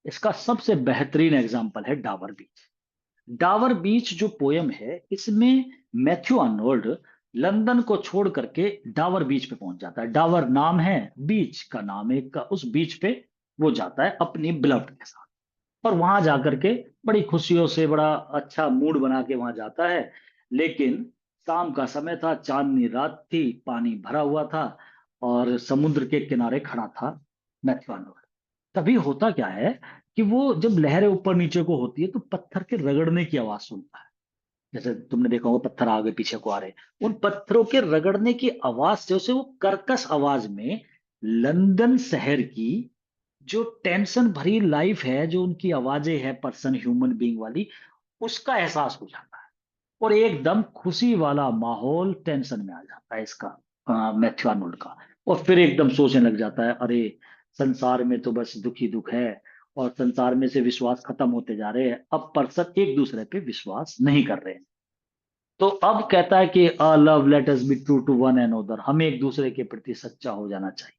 इसका सबसे बेहतरीन एग्जाम्पल है डावर बीच। डावर बीच जो पोयम है, इसमें मैथ्यू आर्नोल्ड लंदन को छोड़ करके डावर बीच पे पहुंच जाता है। डावर नाम है, बीच का नाम है एक का, उस बीच पे वो जाता है अपनी बिलव्ड के साथ। और वहां जाकर के बड़ी खुशियों से, बड़ा अच्छा मूड बना के वहां जाता है। लेकिन शाम का समय था, चांदनी रात थी, पानी भरा हुआ था, और समुद्र के किनारे खड़ा था मैथ्यू आर्नोल्ड। तभी होता क्या है कि वो जब लहरें ऊपर नीचे को होती है, तो पत्थर के रगड़ने की आवाज सुनता है। जैसे तुमने देखा होगा, पत्थर आगे पीछे को आ रहे हैं, उन पत्थरों के रगड़ने की आवाज से उसे वो कर्कश आवाज में लंदन शहर की जो टेंशन भरी लाइफ है, जो उनकी आवाजें है पर्सन ह्यूमन बीइंग वाली, उसका एहसास हो जाता है। और एकदम खुशी वाला माहौल टेंशन में आ जाता है इसका, मैथ्यू आर्नोल्ड का। और फिर एकदम सोचने लग जाता है, अरे संसार में तो बस दुख ही दुख है, और संसार में से विश्वास खत्म होते जा रहे हैं, अब पर्सन एक दूसरे पे विश्वास नहीं कर रहे हैं। तो अब कहता है कि a love let us be true to one and other, हमें एक दूसरे के प्रति सच्चा हो जाना चाहिए।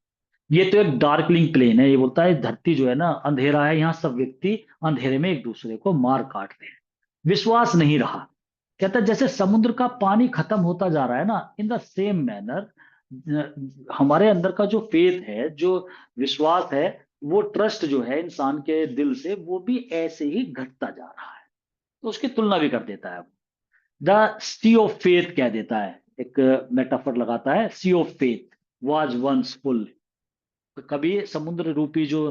ये तो एक डार्कलिंग प्लेन है, ये बोलता है धरती जो है ना, अंधेरा है, यहाँ सब व्यक्ति अंधेरे में एक दूसरे को मार काट रहे हैं, विश्वास नहीं रहा। कहता है जैसे समुद्र का पानी खत्म होता जा रहा है ना, इन द सेम मैनर हमारे अंदर का जो फेथ है, जो विश्वास है, वो ट्रस्ट जो है इंसान के दिल से, वो भी ऐसे ही घटता जा रहा है। तो उसकी तुलना भी कर देता है, द सी ऑफ फेथ कह देता है, एक मेटाफर लगाता है, sea of faith was once full. कभी समुद्र रूपी जो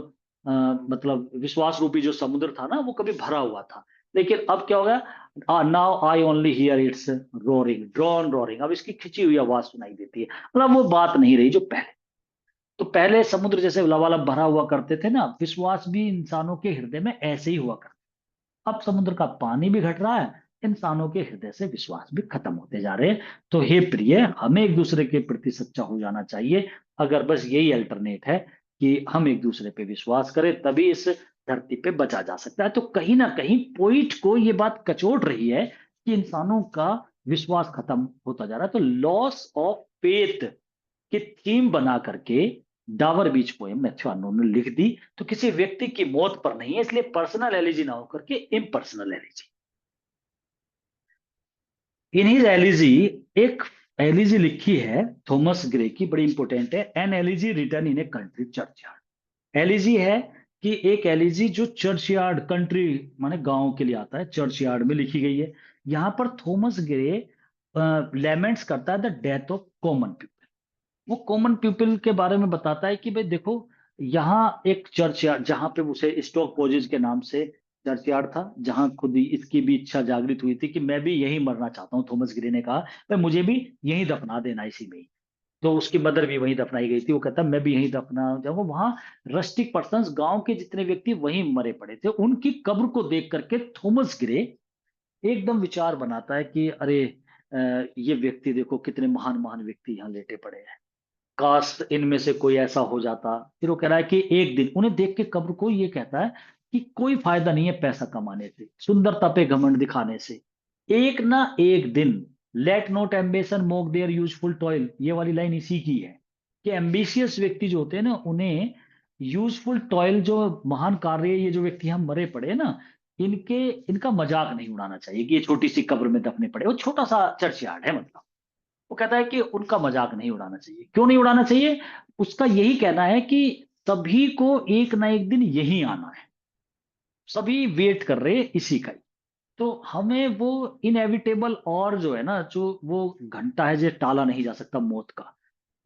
मतलब विश्वास रूपी जो समुद्र था ना, वो कभी भरा हुआ था, लेकिन अब क्या हो गया, now I only here it's roaring, drawn roaring, अब इसकी खिंची हुई आवाज सुनाई देती है। मतलब वो बात नहीं रही जो पहले। तो पहले समुद्र जैसे लबालब भरा हुआ करते थे ना, विश्वास भी इंसानों के हृदय में ऐसे ही हुआ करता। अब समुद्र का पानी भी घट रहा है, इंसानों के हृदय से विश्वास भी खत्म होते जा रहे हैं। तो हे प्रिय, हमें एक दूसरे के प्रति सच्चा हो जाना चाहिए। अगर बस यही अल्टरनेट है कि हम एक दूसरे पे विश्वास करें, तभी इस धरती पे बचा जा सकता है। तो कहीं ना कहीं पोइट को ये बात कचोट रही है कि इंसानों का विश्वास खत्म होता जा रहा है। तो लॉस ऑफ फेथ की थीम बना करके डावर बीच पोएम मैथ्यू आर्नोल्ड ने लिख दी। तो किसी व्यक्ति की मौत पर नहीं है, इसलिए पर्सनल एलिजी ना होकर के impersonal elegy. In his elegy, एक एलिजी लिखी है थॉमस ग्रे की, बड़ी इंपॉर्टेंट है, an elegy return in a country churchyard. Elegy है कि एक एलिजी जो चर्चयार्ड, कंट्री माने गांव के लिए आता है, चर्चयार्ड में लिखी गई है। यहां पर थॉमस ग्रे लेमेंट्स करता है the death of common people. वो कॉमन पीपल के बारे में बताता है कि भाई देखो, यहाँ एक चर्च यार्ड, जहाँ पे उसे स्टॉक पोजेज के नाम से चर्च यार्ड था, जहाँ खुद ही इसकी भी इच्छा जागृत हुई थी कि मैं भी यहीं मरना चाहता हूँ। थॉमस ग्रे ने कहा भाई मुझे भी यहीं दफना देना, इसी में ही। तो उसकी मदर भी वहीं दफनाई गई थी, वो कहता मैं भी यहीं दफना जाऊंगा। वहां रस्टिक पर्सन्स, गांव के जितने व्यक्ति वहीं मरे पड़े थे, उनकी कब्र को देख करके थॉमस ग्रे एकदम विचार बनाता है कि अरे ये व्यक्ति देखो, कितने महान महान व्यक्ति यहाँ लेटे पड़े हैं, काश इनमें से कोई ऐसा हो जाता। फिर वो कह रहा है कि एक दिन उन्हें देख के कब्र को ये कहता है कि कोई फायदा नहीं है पैसा कमाने से, सुंदरता पे घमंड दिखाने से, एक ना एक दिन, let not ambition mock their useful toil, ये वाली लाइन इसी की है, कि एम्बिशियस व्यक्ति जो होते हैं ना, उन्हें यूजफुल टॉयल, जो महान कार्य, ये जो व्यक्ति हम मरे पड़े हैं ना, इनका मजाक नहीं उड़ाना चाहिए कि ये छोटी सी कब्र में दफने पड़े, वो छोटा सा चर्चयार्ड है मतलब। वो कहता है कि उनका मजाक नहीं उड़ाना चाहिए। क्यों नहीं उड़ाना चाहिए? उसका यही कहना है कि सभी को एक ना एक दिन यही आना है, सभी वेट कर रहे हैं इसी का ही। तो हमें वो इनएविटेबल, और जो है ना, जो वो घंटा है जो टाला नहीं जा सकता मौत का,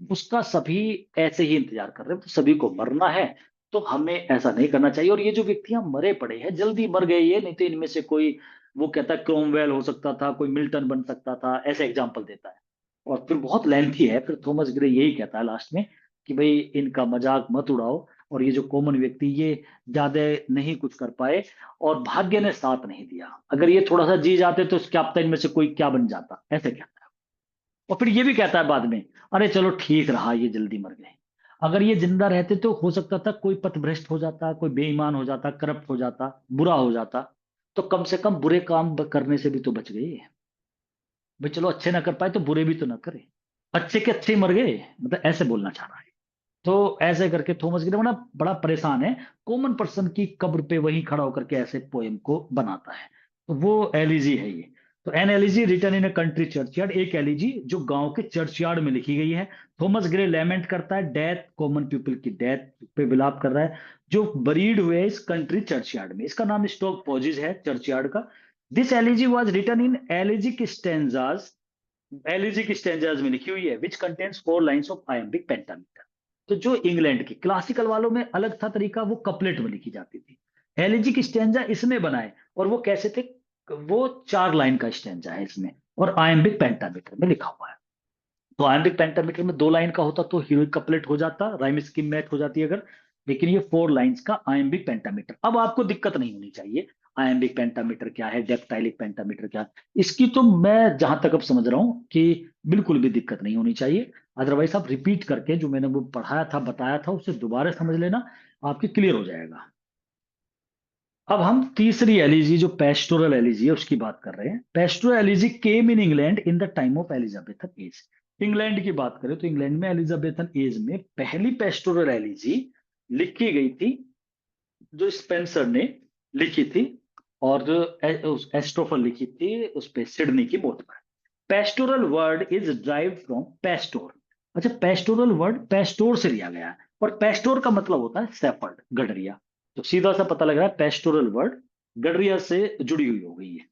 उसका सभी ऐसे ही इंतजार कर रहे हैं। तो सभी को मरना है, तो हमें ऐसा नहीं करना चाहिए। और ये जो व्यक्तियां मरे पड़े हैं, जल्दी मर गए ये, नहीं तो इनमें से कोई, वो कहता है क्रोमवेल हो सकता था, कोई मिल्टन बन सकता था, ऐसे एग्जाम्पल देता है। और फिर बहुत लेंथी है, फिर थॉमस ग्रे यही कहता है लास्ट में कि भाई इनका मजाक मत उड़ाओ, और ये जो कॉमन व्यक्ति, ये ज्यादा नहीं कुछ कर पाए, और भाग्य ने साथ नहीं दिया। अगर ये थोड़ा सा जी जाते तो क्या पता इनमें से कोई क्या बन जाता, ऐसे कहता है। और फिर ये भी कहता है बाद में, अरे चलो ठीक रहा ये जल्दी मर गए, अगर ये जिंदा रहते तो हो सकता था कोई पथभ्रष्ट हो जाता, कोई बेईमान हो जाता, करप्ट हो जाता, बुरा हो जाता, तो कम से कम बुरे काम करने से भी तो बच गए। भाई चलो अच्छे ना कर पाए तो बुरे भी तो ना करे, अच्छे के अच्छे ही मर गए, मतलब ऐसे बोलना चाह रहा है। तो ऐसे करके थॉमस ग्रे बड़ा बड़ा परेशान है, कॉमन पर्सन की कब्र पे वही खड़ा होकर के ऐसे पोएम को बनाता है। तो वो एलिजी है ये। तो an elegy written in a country churchyard, एक एलिजी जो गांव के चर्चयार्ड में लिखी गई है। थॉमस ग्रे लेमेंट करता है डेथ, कॉमन पीपल की डेथ पे विलाप कर रहा है, जो बरीड हुए इस कंट्री चर्चयार्ड में। इसका नाम स्टॉक पोजिस है चर्चयार्ड का। This elegy was written in elegiac stanzas, elegiac stanzas में लिखी हुई है, which contains 4 lines of iambic pentameter. तो जो इंग्लैंड की क्लासिकल वालों में अलग था तरीका, वो कपलेट में लिखी जाती थी। एलिजिक स्टेंजा इसमें बनाए, और वो कैसे थे? वो 4 लाइन का स्टेंजा है इसमें, और आयम्बिक पेंटामीटर में लिखा हुआ है। तो आयम्बिक पेंटामीटर में 2 लाइन का होता तो हीरोइक कपलेट हो जाता, राइम स्कीम मैच हो जाती अगर। लेकिन ये 4 लाइन्स का आयम्बिक पेंटामीटर। अब आपको दिक्कत नहीं होनी चाहिए, आयम्बिक पेंटामीटर क्या है, डेक्टाइलिक पेंटामीटर क्या है, इसकी तो मैं जहां तक अब समझ रहा हूं कि बिल्कुल भी दिक्कत नहीं होनी चाहिए। अदरवाइज आप रिपीट करके जो मैंने वो पढ़ाया था, बताया था, उसे दोबारा समझ लेना, आपकी क्लियर हो जाएगा। अब हम तीसरी एलिजी, जो पेस्टोरल एलिजी है, उसकी बात कर रहे हैं। Pastoral elegy came in England in the time of Elizabethan age. England की बात करें तो इंग्लैंड में एलिजाबेथन एज में पहली पेस्टोरल एलिजी लिखी गई थी, जो स्पेंसर ने लिखी थी, और जो एस्ट्रोफल लिखी थी उस पे सिडनी की मौत पर। Pastoral word is drive from pastor. अच्छा, पेस्टोरल वर्ड पेस्टोर से लिया गया है, और पेस्टोर का मतलब होता है शेफर्ड, गडरिया। तो सीधा सा पता लग रहा है पेस्टोरल वर्ड गडरिया से जुड़ी हुई हो गई है।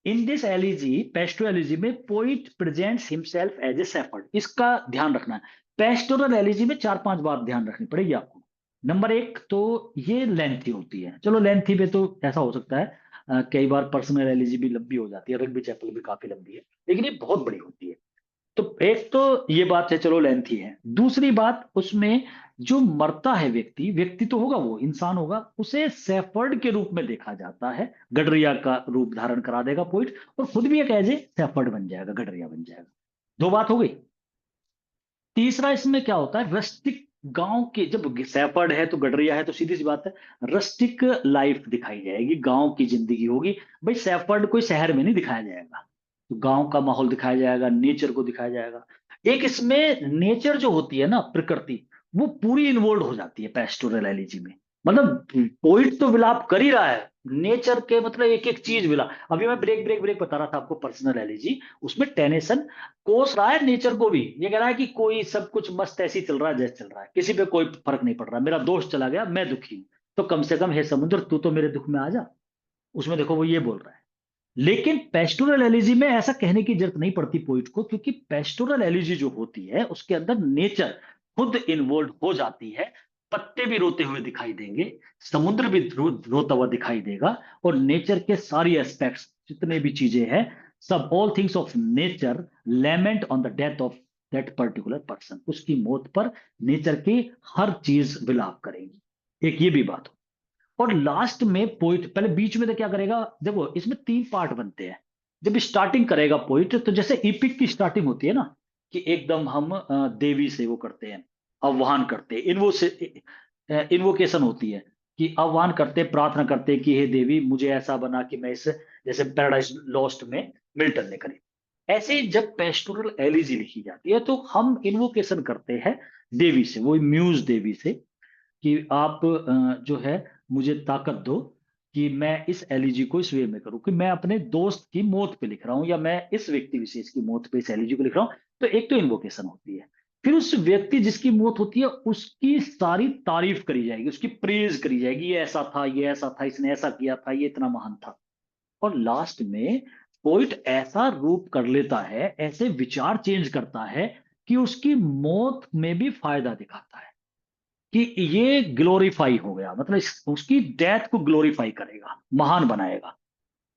In this elegy, pastoral elegy में poet presents himself as a shepherd. इसका ध्यान रखना है, पेस्टोरल एलिजी में 4-5 बात ध्यान रखनी पड़ेगी आपको। नंबर एक तो ये लेंथी होती है, चलो लेंथी पे तो ऐसा हो सकता है, कई बार पर्सनल एलिजी भी लंबी हो जाती है, रग्बी चैपल भी काफी लंबी है, लेकिन ये बहुत बड़ी होती है। तो एक तो ये बात है, चलो लेंथी है। दूसरी बात, उसमें जो मरता है व्यक्ति, व्यक्ति तो होगा, वो इंसान होगा, उसे सेफर्ड के रूप में देखा जाता है, गडरिया का रूप धारण करा देगा पोइट, और खुद भी एक एज ए सेफर्ड बन जाएगा, गडरिया बन जाएगा। दो बात हो गई। तीसरा इसमें क्या होता है, रस्टिक, गांव के, जब सेफर्ड है तो गडरिया है, तो सीधी सी बात है रस्टिक लाइफ दिखाई जाएगी, गांव की जिंदगी होगी। भाई सेफर्ड कोई शहर में नहीं दिखाया जाएगा, तो गांव का माहौल दिखाया जाएगा, नेचर को दिखाया जाएगा। एक इसमें नेचर जो होती है ना, प्रकृति, वो पूरी इन्वॉल्व हो जाती है पेस्टोरल एलिजी में। मतलब पोइट तो विलाप कर ही रहा है, नेचर के मतलब एक एक चीज विलाप। अभी मैं ब्रेक ब्रेक ब्रेक बता रहा था आपको, पर्सनल एलिजी, उसमें टेनेसन कोस रहा है नेचर को भी, ये कह रहा है कि कोई सब कुछ मस्त ऐसे ही चल रहा है जैसे चल रहा है, किसी पे कोई फर्क नहीं पड़ रहा, मेरा दोस्त चला गया, मैं दुखी हूं, तो कम से कम हे समुद्र तू तो मेरे दुख में आ जा। उसमें देखो वो ये बोल रहा है। लेकिन पेस्टोरल एलिजी में ऐसा कहने की जरूरत नहीं पड़ती पोइट को, क्योंकि पेस्टोरल एलिजी जो होती है उसके अंदर नेचर खुद इन्वॉल्व हो जाती है। पत्ते भी रोते हुए दिखाई देंगे, समुद्र भी रोता हुआ दिखाई देगा, और नेचर के सारी एस्पेक्ट्स जितने भी चीजें हैं, सब all things of nature lament on the death of that particular person. उसकी मौत पर नेचर की हर चीज विलाप करेगी। एक ये भी बात। और लास्ट में पोइट पहले बीच में तो क्या करेगा, देखो इसमें 3 पार्ट बनते हैं। जब स्टार्टिंग करेगा पोइट, तो जैसे इपिक की स्टार्टिंग होती है ना, कि एकदम हम देवी से वो करते हैं, आह्वान करते हैं, इन्वो से इन्वोकेशन होती है, कि आह्वान करते, प्रार्थना करते हैं कि हे देवी मुझे ऐसा बना कि मैं इस, जैसे पैराडाइज लॉस्ट में मिल्टन ने करी। ऐसे ही जब पेस्टोरल एलिजी लिखी जाती है, तो हम इन्वोकेशन करते हैं देवी से, वो म्यूज देवी से, कि आप जो है मुझे ताकत दो, कि मैं इस एलिजी को इस वे में करूं कि मैं अपने दोस्त की मौत पे लिख रहा हूं या मैं इस व्यक्ति विशेष की मौत पे इस एलिजी को लिख रहा हूं। तो एक तो इन्वोकेशन होती है, फिर उस व्यक्ति जिसकी मौत होती है उसकी सारी तारीफ करी जाएगी, उसकी प्रेज करी जाएगी, ये ऐसा था, ये ऐसा था, इसने ऐसा किया था, ये इतना महान था। और लास्ट में पोइट ऐसा रूप कर लेता है, ऐसे विचार चेंज करता है कि उसकी मौत में भी फायदा दिखाता है कि ये ग्लोरीफाई हो गया, मतलब उसकी डेथ को ग्लोरीफाई करेगा, महान बनाएगा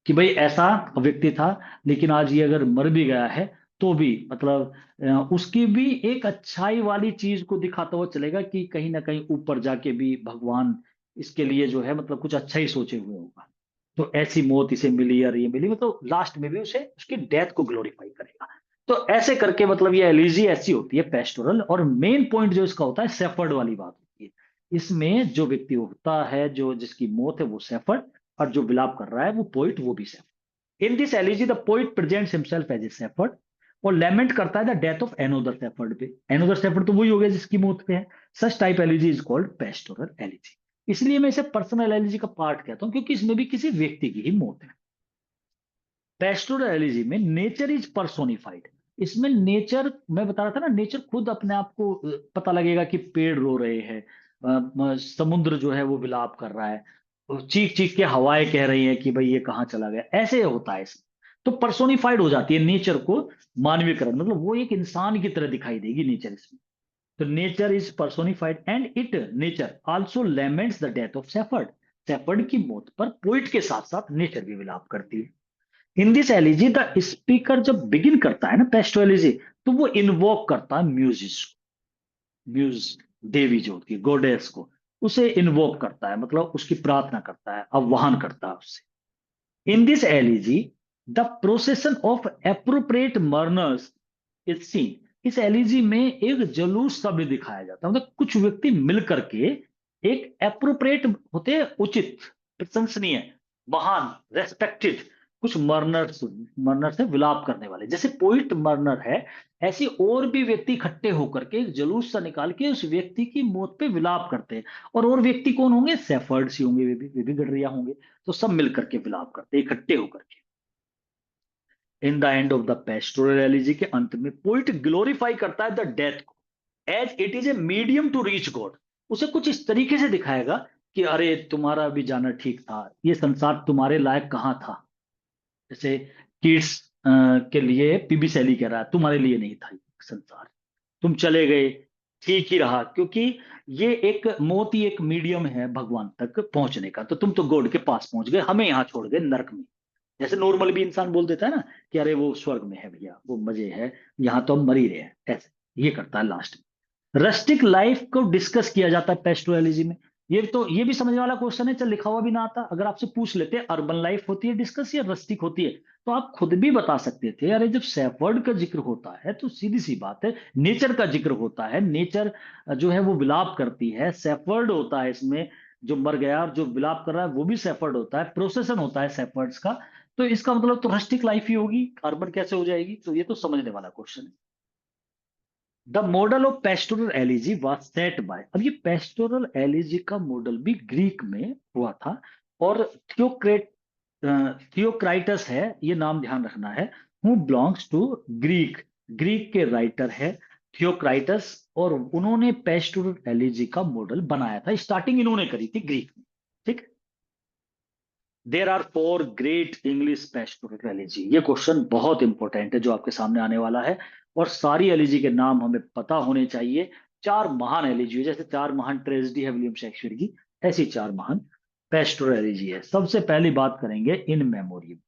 कि भाई ऐसा व्यक्ति था, लेकिन आज ये अगर मर भी गया है तो भी मतलब उसकी भी एक अच्छाई वाली चीज को दिखाता हुआ चलेगा कि कहीं ना कहीं ऊपर जाके भी भगवान इसके लिए जो है मतलब कुछ अच्छा ही सोचे हुए होगा। तो ऐसी मौत इसे मिली और ये मिली, मतलब लास्ट में भी उसे उसकी डेथ को ग्लोरीफाई करेगा। तो ऐसे करके मतलब ये एलिजी ऐसी होती है पेस्टोरल, और मेन पॉइंट जो इसका होता है सेफर्ड वाली बात होती है। इसमें जो व्यक्ति होता है, जो जिसकी मौत है वो सेफर्ड, और जो विलाप कर रहा है वो पोइट, वो भी shepherd. In this elegy the poet presents himself as a shepherd और लेमेंट करता है the death of another shepherd पे। एनोदर सेफर्ड तो वही हो गया जिसकी मौत पे है। Such type elegy is called pastoral elegy. इसलिए मैं इसे पर्सनल एलिजी का पार्ट कहता हूं, क्योंकि इसमें भी किसी व्यक्ति की ही मौत है। पेस्टोरल एलिजी में नेचर इज पर्सोनिफाइड। इसमें नेचर, मैं बता रहा था ना, नेचर खुद अपने आप को पता लगेगा कि पेड़ रो रहे हैं, समुद्र जो है वो विलाप कर रहा है, चीख चीख के हवाएं कह रही हैं कि भाई ये कहाँ चला गया, ऐसे होता है इसमें। तो पर्सोनिफाइड हो जाती है नेचर को, मानवीकरण, मतलब वो एक इंसान की तरह दिखाई देगी नेचर इसमें। तो nature is personified and it, nature also laments the death of shepherd. Shepherd की मौत पर पोइट के साथ साथ नेचर भी विलाप करती है। In this elegy the speaker जब बिगिन करता है ना पेस्टो एलिजी, तो वो इन्वोक करता है म्यूजिस, म्यूज देवी जो होती है गोडेस को, उसे इन्वोक करता है, मतलब उसकी प्रार्थना करता है, आह्वान करता है उससे। In this elegy the procession of appropriate mourners is seen. इस एलिजी में एक जलूस सा भी दिखाया जाता है, मतलब कुछ व्यक्ति मिल करके एक एप्रोप्रिएट होते हैं, उचित, प्रशंसनीय, महान, रेस्पेक्टेड कुछ मर्नर्स, मर्नर से विलाप करने वाले, जैसे पोइट मर्नर है, ऐसे और भी व्यक्ति इकट्ठे होकर के एक जुलूस सा निकाल के उस व्यक्ति की मौत पे विलाप करते हैं। और व्यक्ति कौन होंगे? सेफर्ड्स ही होंगे, वे भी गडरिया होंगे। तो सब मिलकर के विलाप करते हैं इकट्ठे होकर के। In the end of the pastoral elegy के अंत में पोइट ग्लोरीफाई करता है द डेथ को, as it is a medium to reach God. उसे कुछ इस तरीके से दिखाएगा कि अरे तुम्हारा भी जाना ठीक था, ये संसार तुम्हारे लायक कहाँ था। जैसे किड्स के लिए पीबी सैली कह रहा है तुम्हारे लिए नहीं था ये संसार, तुम चले गए, ठीक ही रहा, क्योंकि ये एक मौत ही एक मीडियम है भगवान तक पहुंचने का। तो तुम तो गॉड के पास पहुंच गए, हमें यहाँ छोड़ गए नरक में। जैसे नॉर्मल भी इंसान बोल देता है ना कि अरे वो स्वर्ग में है भैया, वो मजे है, यहाँ तो हम मर ही रहे हैं, ऐसे ये करता है लास्ट में। रस्टिक लाइफ को डिस्कस किया जाता है पेस्टोलॉजी में। ये भी समझने वाला क्वेश्चन है, चल लिखा हुआ भी ना आता, अगर आपसे पूछ लेते अर्बन लाइफ होती है डिस्कस या रस्टिक होती है, तो आप खुद भी बता सकते थे अरे जब सेफर्ड का जिक्र होता है तो सीधी सी बात है नेचर का जिक्र होता है, नेचर जो है वो विलाप करती है, सेफर्ड होता है इसमें, जो मर गया और जो विलाप कर रहा है वो भी सेफर्ड होता है, प्रोसेसन होता है सेफर्ड्स का। तो इसका मतलब तो रस्टिक लाइफ ही होगी, कार्बन कैसे हो जाएगी? तो ये तो समझने वाला क्वेश्चन है। The model of pastoral elegy was set by, अब ये पेस्टोरल एलिजी का मॉडल भी ग्रीक में हुआ था, और थियोक्रेट, थियोक्राइटस है, ये नाम ध्यान रखना है, who belongs to Greek, Greek के राइटर है थियोक्राइटस, और उन्होंने पेस्टोरल एलिजी का मॉडल बनाया था, स्टार्टिंग इन्होंने करी थी ग्रीक में। ठीक। There are four great English pastoral elegy, ये क्वेश्चन बहुत इंपॉर्टेंट है जो आपके सामने आने वाला है, और सारी एलिजी के नाम हमें पता होने चाहिए। चार महान एलिजी, जैसे चार महान ट्रेजेडी है विलियम शेक्सपियर की, ऐसी चार महान पेस्टोरल एलिजी है। सबसे पहली बात करेंगे इन मेमोरियम।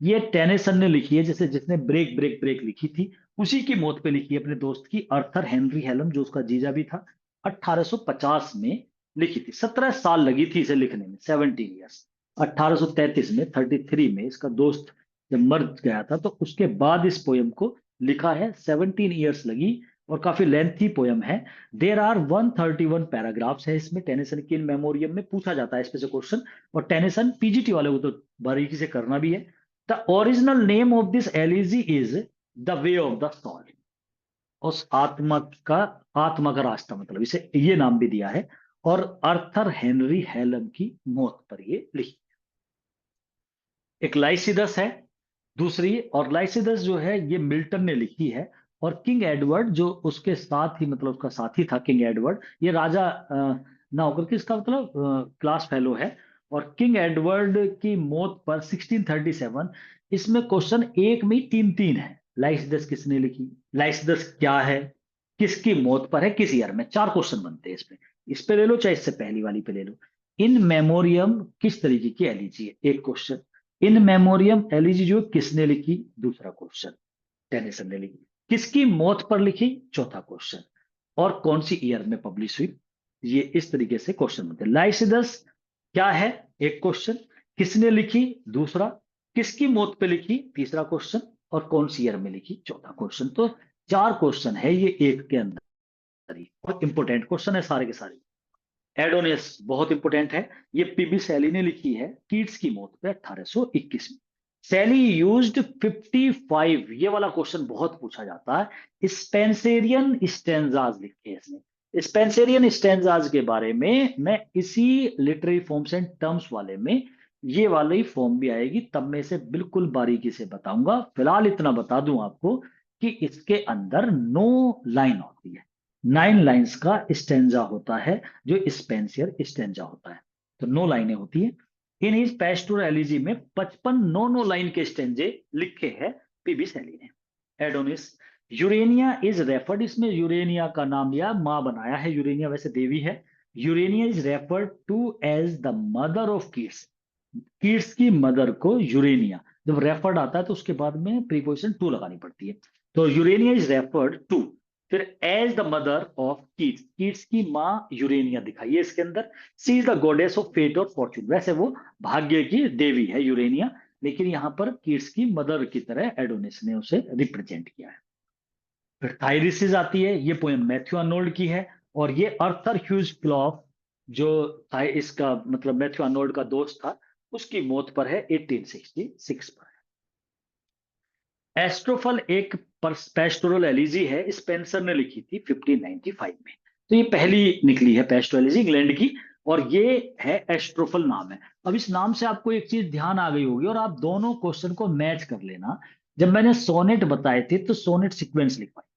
ये टेनिसन ने लिखी है, जैसे जिसने ब्रेक ब्रेक ब्रेक लिखी थी, उसी की मौत पे लिखी है अपने दोस्त की, अर्थर हेनरी हेलम जो उसका जीजा भी था, 1850 में लिखी थी। 17 साल लगी थी इसे लिखने में, 17 ईयर्स। 1833 में, 33 में इसका दोस्त जब मर गया था, तो उसके बाद इस पोयम को लिखा है, 17 ईयर्स लगी, और काफी लेंथी पोयम है। देर आर 131 पैराग्राफ्स है इसमें, टेनिसन की इन मेमोरियम में पूछा जाता है इस पे से क्वेश्चन, और टेनिसन पीजीटी वाले को तो बारीकी से करना भी है। The original name of this elegy is the way of the soul, उस का, आत्मा का रास्ता, मतलब इसे ये नाम भी दिया है, और अर्थर हेनरी हेलम की मौत पर ये लिखी। एक लाइसिदस है दूसरी, और लाइसिदस जो है ये मिल्टन ने लिखी है। और किंग एडवर्ड जो उसके साथ ही, मतलब उसका साथी था किंग एडवर्ड, ये राजा ना होकर के इसका मतलब क्लास फेलो है। और किंग एडवर्ड की मौत पर 1637, इसमें क्वेश्चन एक में ही तीन तीन है। लाइसिदस किसने लिखी, लाइसिदस क्या है, किसकी मौत पर है, किस ईयर में, चार क्वेश्चन बनते हैं इसमें। इस पे ले लो चाहे इससे पहली वाली पे ले लो। इन मेमोरियम किस तरीके की एलिजी है, एक क्वेश्चन। इन मेमोरियम एलिजी जो किसने लिखी, दूसरा क्वेश्चन, टेनिसन ने लिखी। किसकी मौत पर लिखी, चौथा क्वेश्चन। और कौन सी ईयर में पब्लिश हुई। ये इस तरीके से क्वेश्चन बनते हैं। लाइसिदस क्या है, एक क्वेश्चन। किसने लिखी, दूसरा। किसकी मौत पे लिखी, तीसरा क्वेश्चन। और कौन सी ईयर में लिखी, चौथा क्वेश्चन। तो चार क्वेश्चन है ये एक के अंदर ही, और इंपोर्टेंट क्वेश्चन है सारे के सारे। एडोनियस बहुत इंपोर्टेंट है। ये पीबी सैली ने लिखी है कीट्स की मौत पे 1821 में। सैली यूज्ड 55, ये वाला क्वेश्चन बहुत पूछा जाता है। स्पेंसेरियन स्टेंजाज लिखे हैं इसने। स्पेंसेरियन स्टेंजाज के बारे में मैं इसी लिटरेरी फॉर्म्स एंड टर्म्स वाले में, ये वाली फॉर्म भी आएगी तब मैं इसे बिल्कुल बारीकी से बताऊंगा। फिलहाल इतना बता दूं आपको कि इसके अंदर 9 लाइन होती है। 9 लाइन्स का स्टेंजा होता है, जो स्पेंसियर स्टेंजा होता है। तो 9 लाइनें होती है। इन हिज पेस्टोरल एलिजी में 55 9 लाइन के स्टेंजे लिखे हैं पीबी सैली ने। एडोनिस, यूरेनिया इज रेफर्ड, इसमें यूरेनिया का नाम लिया, मां बनाया है। यूरेनिया वैसे देवी है। Urania is referred to as the mother of Keats. Keats की मदर को यूरेनिया, जब रेफर्ड आता है तो उसके बाद में प्रीपोजिशन टू लगानी पड़ती है। तो यूरेनिया इज रेफर्ड टू, फिर as the mother of Keats, Keats की मां यूरेनिया दिखाई है इसके अंदर। She is the goddess of fate और फॉर्चून, वैसे वो भाग्य की देवी है यूरेनिया, लेकिन यहां पर कीट्स की मदर की तरह एडोनिस ने उसे रिप्रेजेंट किया है। फिर थाइरिसिस आती है, ये पोएम मैथ्यू अर्नोल्ड की है। और ये अर्थर ह्यूज क्लॉफ, जो था इसका मतलब मैथ्यू अर्नोल्ड का दोस्त था, उसकी मौत पर है 1866 पर। एस्ट्रोफल एक पेस्टोरल एलिजी है, स्पेंसर ने लिखी थी 1595 में। तो ये पहली निकली है पेस्टोरल एलिजी इंग्लैंड की, और ये है एस्ट्रोफल नाम है। अब इस नाम से आपको एक चीज ध्यान आ गई होगी, और आप दोनों क्वेश्चन को मैच कर लेना। जब मैंने सोनेट बताए थे तो सोनेट सीक्वेंस लिखवाई।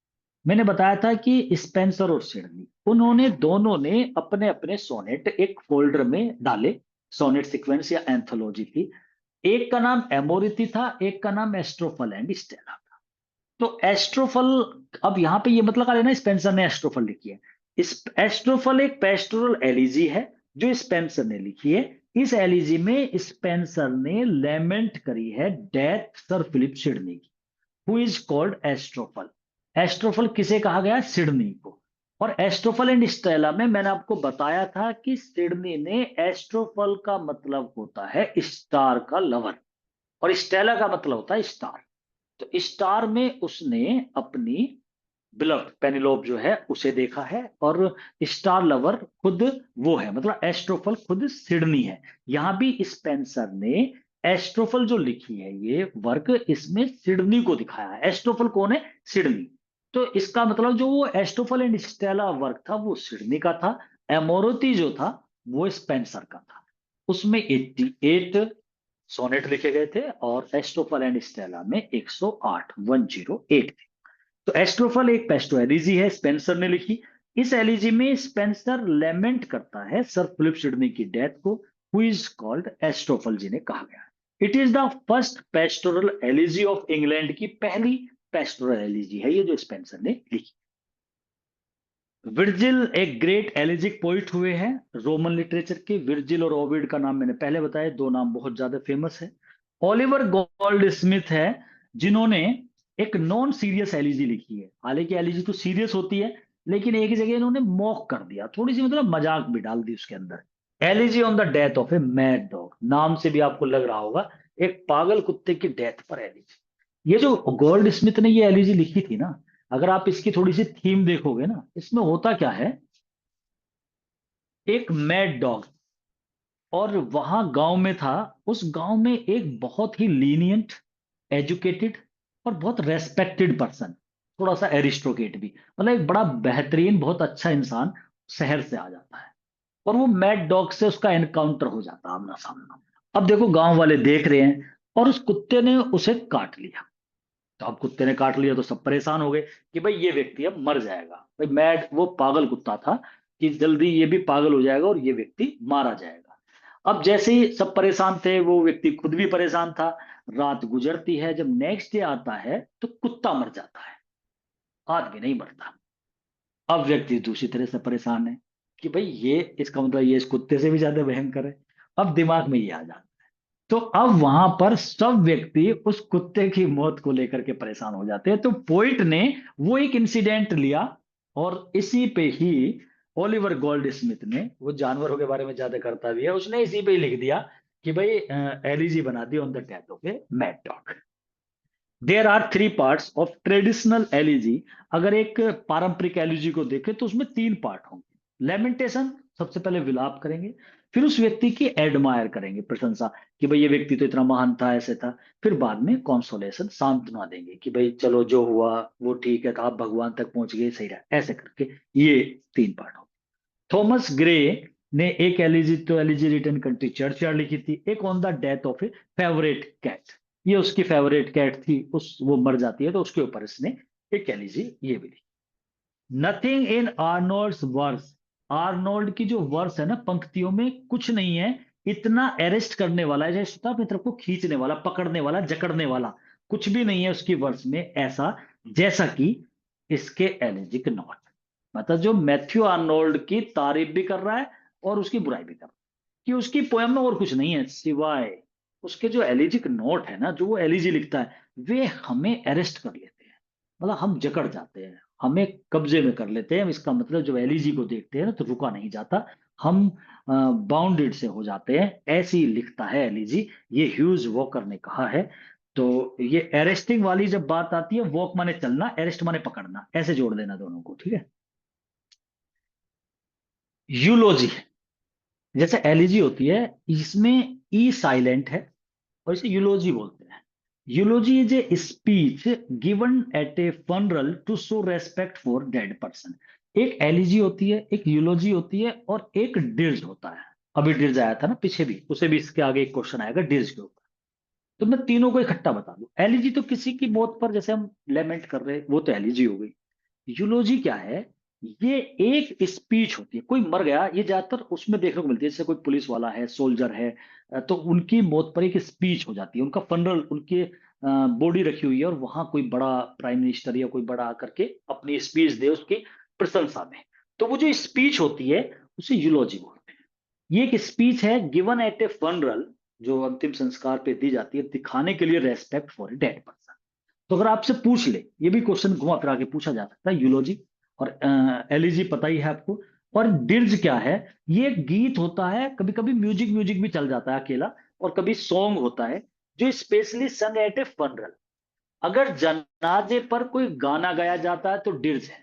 मैंने बताया था कि स्पेंसर और सिडनी, उन्होंने दोनों ने अपने अपने सोनेट एक फोल्डर में डाले, सोनेट सीक्वेंस या एंथोलॉजी की। एक का नाम एमोरिथी था, एक का नाम एस्ट्रोफल एंड स्टेला था। तो एस्ट्रोफल, अब यहां पे ये मतलब लगा लेना स्पेंसर ने एस्ट्रोफल लिखी है। इस एस्ट्रोफल एक पेस्टोरल एलिजी है जो स्पेंसर ने लिखी है। इस एलिजी में स्पेंसर ने लेमेंट करी है डेथ सर फिलिप सिडनी की, हु इज कॉल्ड एस्ट्रोफल। एस्ट्रोफल किसे कहा गया, सिडनी को। और एस्ट्रोफल एंड स्टेला में मैंने आपको बताया था कि सिडनी ने, एस्ट्रोफल का मतलब होता है स्टार का लवर, और स्टेला का मतलब होता है स्टार। तो स्टार में उसने अपनी बिलव्ड पेनिलोप जो है उसे देखा है, और स्टार लवर खुद वो है, मतलब एस्ट्रोफल खुद सिडनी है। यहां भी स्पेंसर ने एस्ट्रोफल जो लिखी है ये वर्क, इसमें सिडनी को दिखाया है। एस्ट्रोफल कौन है, सिडनी। तो इसका मतलब जो वो एस्ट्रोफल एंड स्टेला वर्क था वो सिडनी का था। एमोरोती जो था वो स्पेंसर का था। उसमें 88 सोनेट लिखे गए थे, और एस्ट्रोफल एंड स्टेला में 108 थे। तो एस्ट्रोफल एक पेस्टो एलिजी है, स्पेंसर ने लिखी। इस एलिजी में स्पेंसर लेमेंट करता है सर फिलिप सिडनी की डेथ को, हु इज कॉल्ड एस्ट्रोफल, जिन्हें कहा गया। It is the first pastoral elegy of England की पहली पेस्टोरल एलिजी है ये, जो स्पेंसर ने लिखी। विर्जिल एक ग्रेट एलिजिक पोइट हुए हैं रोमन लिटरेचर के। विर्जिल और ओविड का नाम मैंने पहले बताया, दो नाम बहुत ज्यादा फेमस है। ओलिवर गोल्ड स्मिथ है, जिन्होंने एक नॉन सीरियस एलिजी लिखी है। हालांकि एलिजी तो सीरियस होती है, लेकिन एक ही जगह इन्होंने मॉक कर दिया, थोड़ी सी मतलब मजाक भी डाल दी उसके अंदर। Elegy on the death of a mad dog, नाम से भी आपको लग रहा होगा एक पागल कुत्ते की डेथ पर एलिजी। ये जो गोल्ड स्मिथ ने ये एलिजी लिखी थी ना, अगर आप इसकी थोड़ी सी थीम देखोगे ना, इसमें होता क्या है, एक मैड डॉग, और वहां गांव में था। उस गांव में एक बहुत ही लीनियंट, एजुकेटेड और बहुत रेस्पेक्टेड पर्सन, थोड़ा सा एरिस्टोक्रेट भी, मतलब एक बड़ा बेहतरीन बहुत अच्छा इंसान शहर से आ जाता है, और वो मैड डॉग से उसका एनकाउंटर हो जाता है आमना सामना। अब देखो गांव वाले देख रहे हैं, और उस कुत्ते ने उसे काट लिया। तो अब कुत्ते ने काट लिया तो सब परेशान हो गए कि भाई ये व्यक्ति अब मर जाएगा, भाई मैड, वो पागल कुत्ता था कि जल्दी ये भी पागल हो जाएगा और ये व्यक्ति मारा जाएगा। अब जैसे ही सब परेशान थे, वो व्यक्ति खुद भी परेशान था। रात गुजरती है, जब नेक्स्ट डे आता है तो कुत्ता मर जाता है, आदमी नहीं मरता। अब व्यक्ति दूसरी तरह से परेशान है कि भाई ये, इसका मतलब ये इस कुत्ते से भी ज्यादा भयंकर है। अब दिमाग में ये आ जाता। तो अब वहां पर सब व्यक्ति उस कुत्ते की मौत को लेकर के परेशान हो जाते हैं। तो पोइट ने वो एक इंसिडेंट लिया और इसी पे ही ओलिवर गोल्ड स्मिथ ने, वो जानवरों के बारे में ज्यादा करता भी है, उसने इसी पे ही लिख दिया कि भाई एलिजी बना दी on the death of a mad dog. There are three parts of traditional elegy. अगर एक पारंपरिक एलिजी को देखें तो उसमें तीन पार्ट होंगे। लेमेंटेशन, सबसे पहले विलाप करेंगे, फिर उस व्यक्ति की एडमायर करेंगे, प्रशंसा, कि भाई ये व्यक्ति तो इतना महान था, ऐसे था। फिर बाद में कॉन्सोलेशन, सांत्वना देंगे कि भाई चलो जो हुआ वो ठीक है, तो आप भगवान तक पहुंच गए, सही रहा, ऐसे करके ये तीन पार्ट हो। थॉमस ग्रे ने एक एलिजी, तो एलिजी रिटर्न कंट्री चर्चयार्ड लिखी थी, एक on the death of a favourite cat. ये उसकी फेवरेट कैट थी, उस वो मर जाती है तो उसके ऊपर इसने एक एलिजी ये भी लिखी। Nothing in Arnold's verse. Arnold की जो वर्स है ना, पंक्तियों में कुछ नहीं है इतना अरेस्ट करने वाला है, जैसे अपनी तरफ को खींचने वाला, पकड़ने वाला, जकड़ने वाला, कुछ भी नहीं है उसकी वर्स में ऐसा, जैसा कि इसके एलिजिक नॉट। मतलब जो मैथ्यू आर्नोल्ड की तारीफ भी कर रहा है और उसकी बुराई भी कर रहा है, कि उसकी पोयम में और कुछ नहीं है सिवाय उसके जो एलिजिक नोट है ना, जो वो एलिजी लिखता है, वे हमें अरेस्ट कर लेते हैं। मतलब हम जकड़ जाते हैं, हमें कब्जे में कर लेते हैं। इसका मतलब जब एलिजी को देखते हैं ना तो रुका नहीं जाता, हम बाउंडेड से हो जाते हैं, ऐसी ही लिखता है एलिजी। ये ह्यूज वॉकर ने कहा है। तो ये अरेस्टिंग वाली जब बात आती है, वॉक माने चलना, अरेस्ट माने पकड़ना, ऐसे जोड़ देना दोनों को, ठीक है। यूलोजी, जैसे एलिजी होती है, इसमें ई साइलेंट है और इसे यूलोजी बोलते हैं। Eulogy is a speech given at a funeral to show respect for dead person. एक एलिजी होती है, एक यूलोजी होती है, और एक डिर्ज होता है। अभी डिर्ज आया था ना पीछे भी, उसे भी इसके आगे एक क्वेश्चन आएगा डिर्ज के ऊपर। तो मैं तीनों को इकट्ठा बता दूं। एलिजी तो किसी की मौत पर जैसे हम लेमेंट कर रहे हैं, वो तो एलिजी हो गई। यूलोजी क्या है? ये एक स्पीच होती है, कोई मर गया, ये ज्यादातर उसमें देखने को मिलती है, जैसे कोई पुलिस वाला है, सोल्जर है, तो उनकी मौत पर एक स्पीच हो जाती है, उनका फनरल, उनके बॉडी रखी हुई है और वहां कोई बड़ा प्राइम मिनिस्टर या कोई बड़ा आकर के अपनी स्पीच दे उसकी प्रशंसा में। तो वो जो स्पीच होती है उसे यूलोजी बोलते हैं। ये एक स्पीच है गिवन एट ए फनरल, जो अंतिम संस्कार पे दी जाती है, दिखाने के लिए respect for a dead person. तो अगर आपसे पूछ ले, ये भी क्वेश्चन घुमा फिरा के पूछा जा सकता है, यूलोजी और एलिजी पता ही है आपको। और डिर्ज क्या है? ये एक गीत होता है, कभी कभी म्यूजिक म्यूजिक भी चल जाता है अकेला, और कभी सॉन्ग होता है जो स्पेशली संग एट ए फनरल। अगर जनाजे पर कोई गाना गाया जाता है तो डिर्ज है,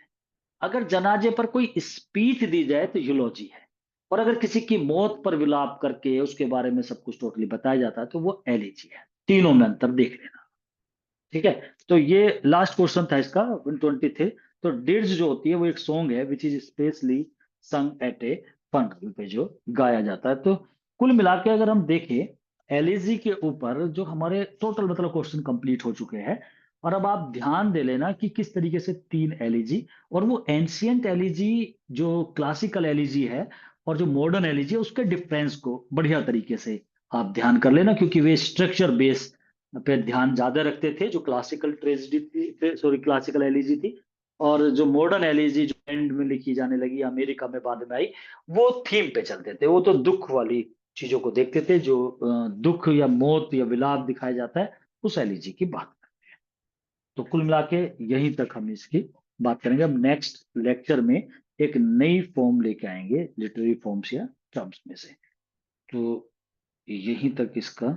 अगर जनाजे पर कोई स्पीच दी जाए तो यूलोजी है, और अगर किसी की मौत पर विलाप करके उसके बारे में सब कुछ टोटली बताया जाता है तो वो एलिजी है। तीनों में अंतर देख लेना, ठीक है। तो ये लास्ट क्वेश्चन था इसका, 120 थे। तो डिड्स जो होती है वो एक सॉन्ग है विच इज स्पेशली संग एट ए फनरल पे, जो गाया जाता है। तो कुल मिला के अगर हम देखें एलिजी के ऊपर, जो हमारे टोटल मतलब क्वेश्चन कंप्लीट हो चुके हैं। और अब आप ध्यान दे लेना कि किस तरीके से तीन एलिजी, और वो एंशियंट एलिजी, जो क्लासिकल एलिजी है, और जो मॉडर्न एलिजी है, उसके डिफरेंस को बढ़िया तरीके से आप ध्यान कर लेना, क्योंकि वे स्ट्रक्चर बेस पे ध्यान ज्यादा रखते थे, जो क्लासिकल ट्रेजिडी थी, सॉरी क्लासिकल एलिजी थी। और जो मॉडर्न एलिजी जो एंड में लिखी जाने लगी, अमेरिका में बाद में आई, वो थीम पे चलते थे, वो तो दुख वाली चीजों को देखते थे, जो दुख या मौत या विलाप दिखाया जाता है, उस एलिजी की बात करते हैं। तो कुल मिला के यहीं तक हम इसकी बात करेंगे। अब नेक्स्ट लेक्चर में एक नई फॉर्म लेके आएंगे लिटरेरी फॉर्म्स या टर्म्स में से। तो यहीं तक इसका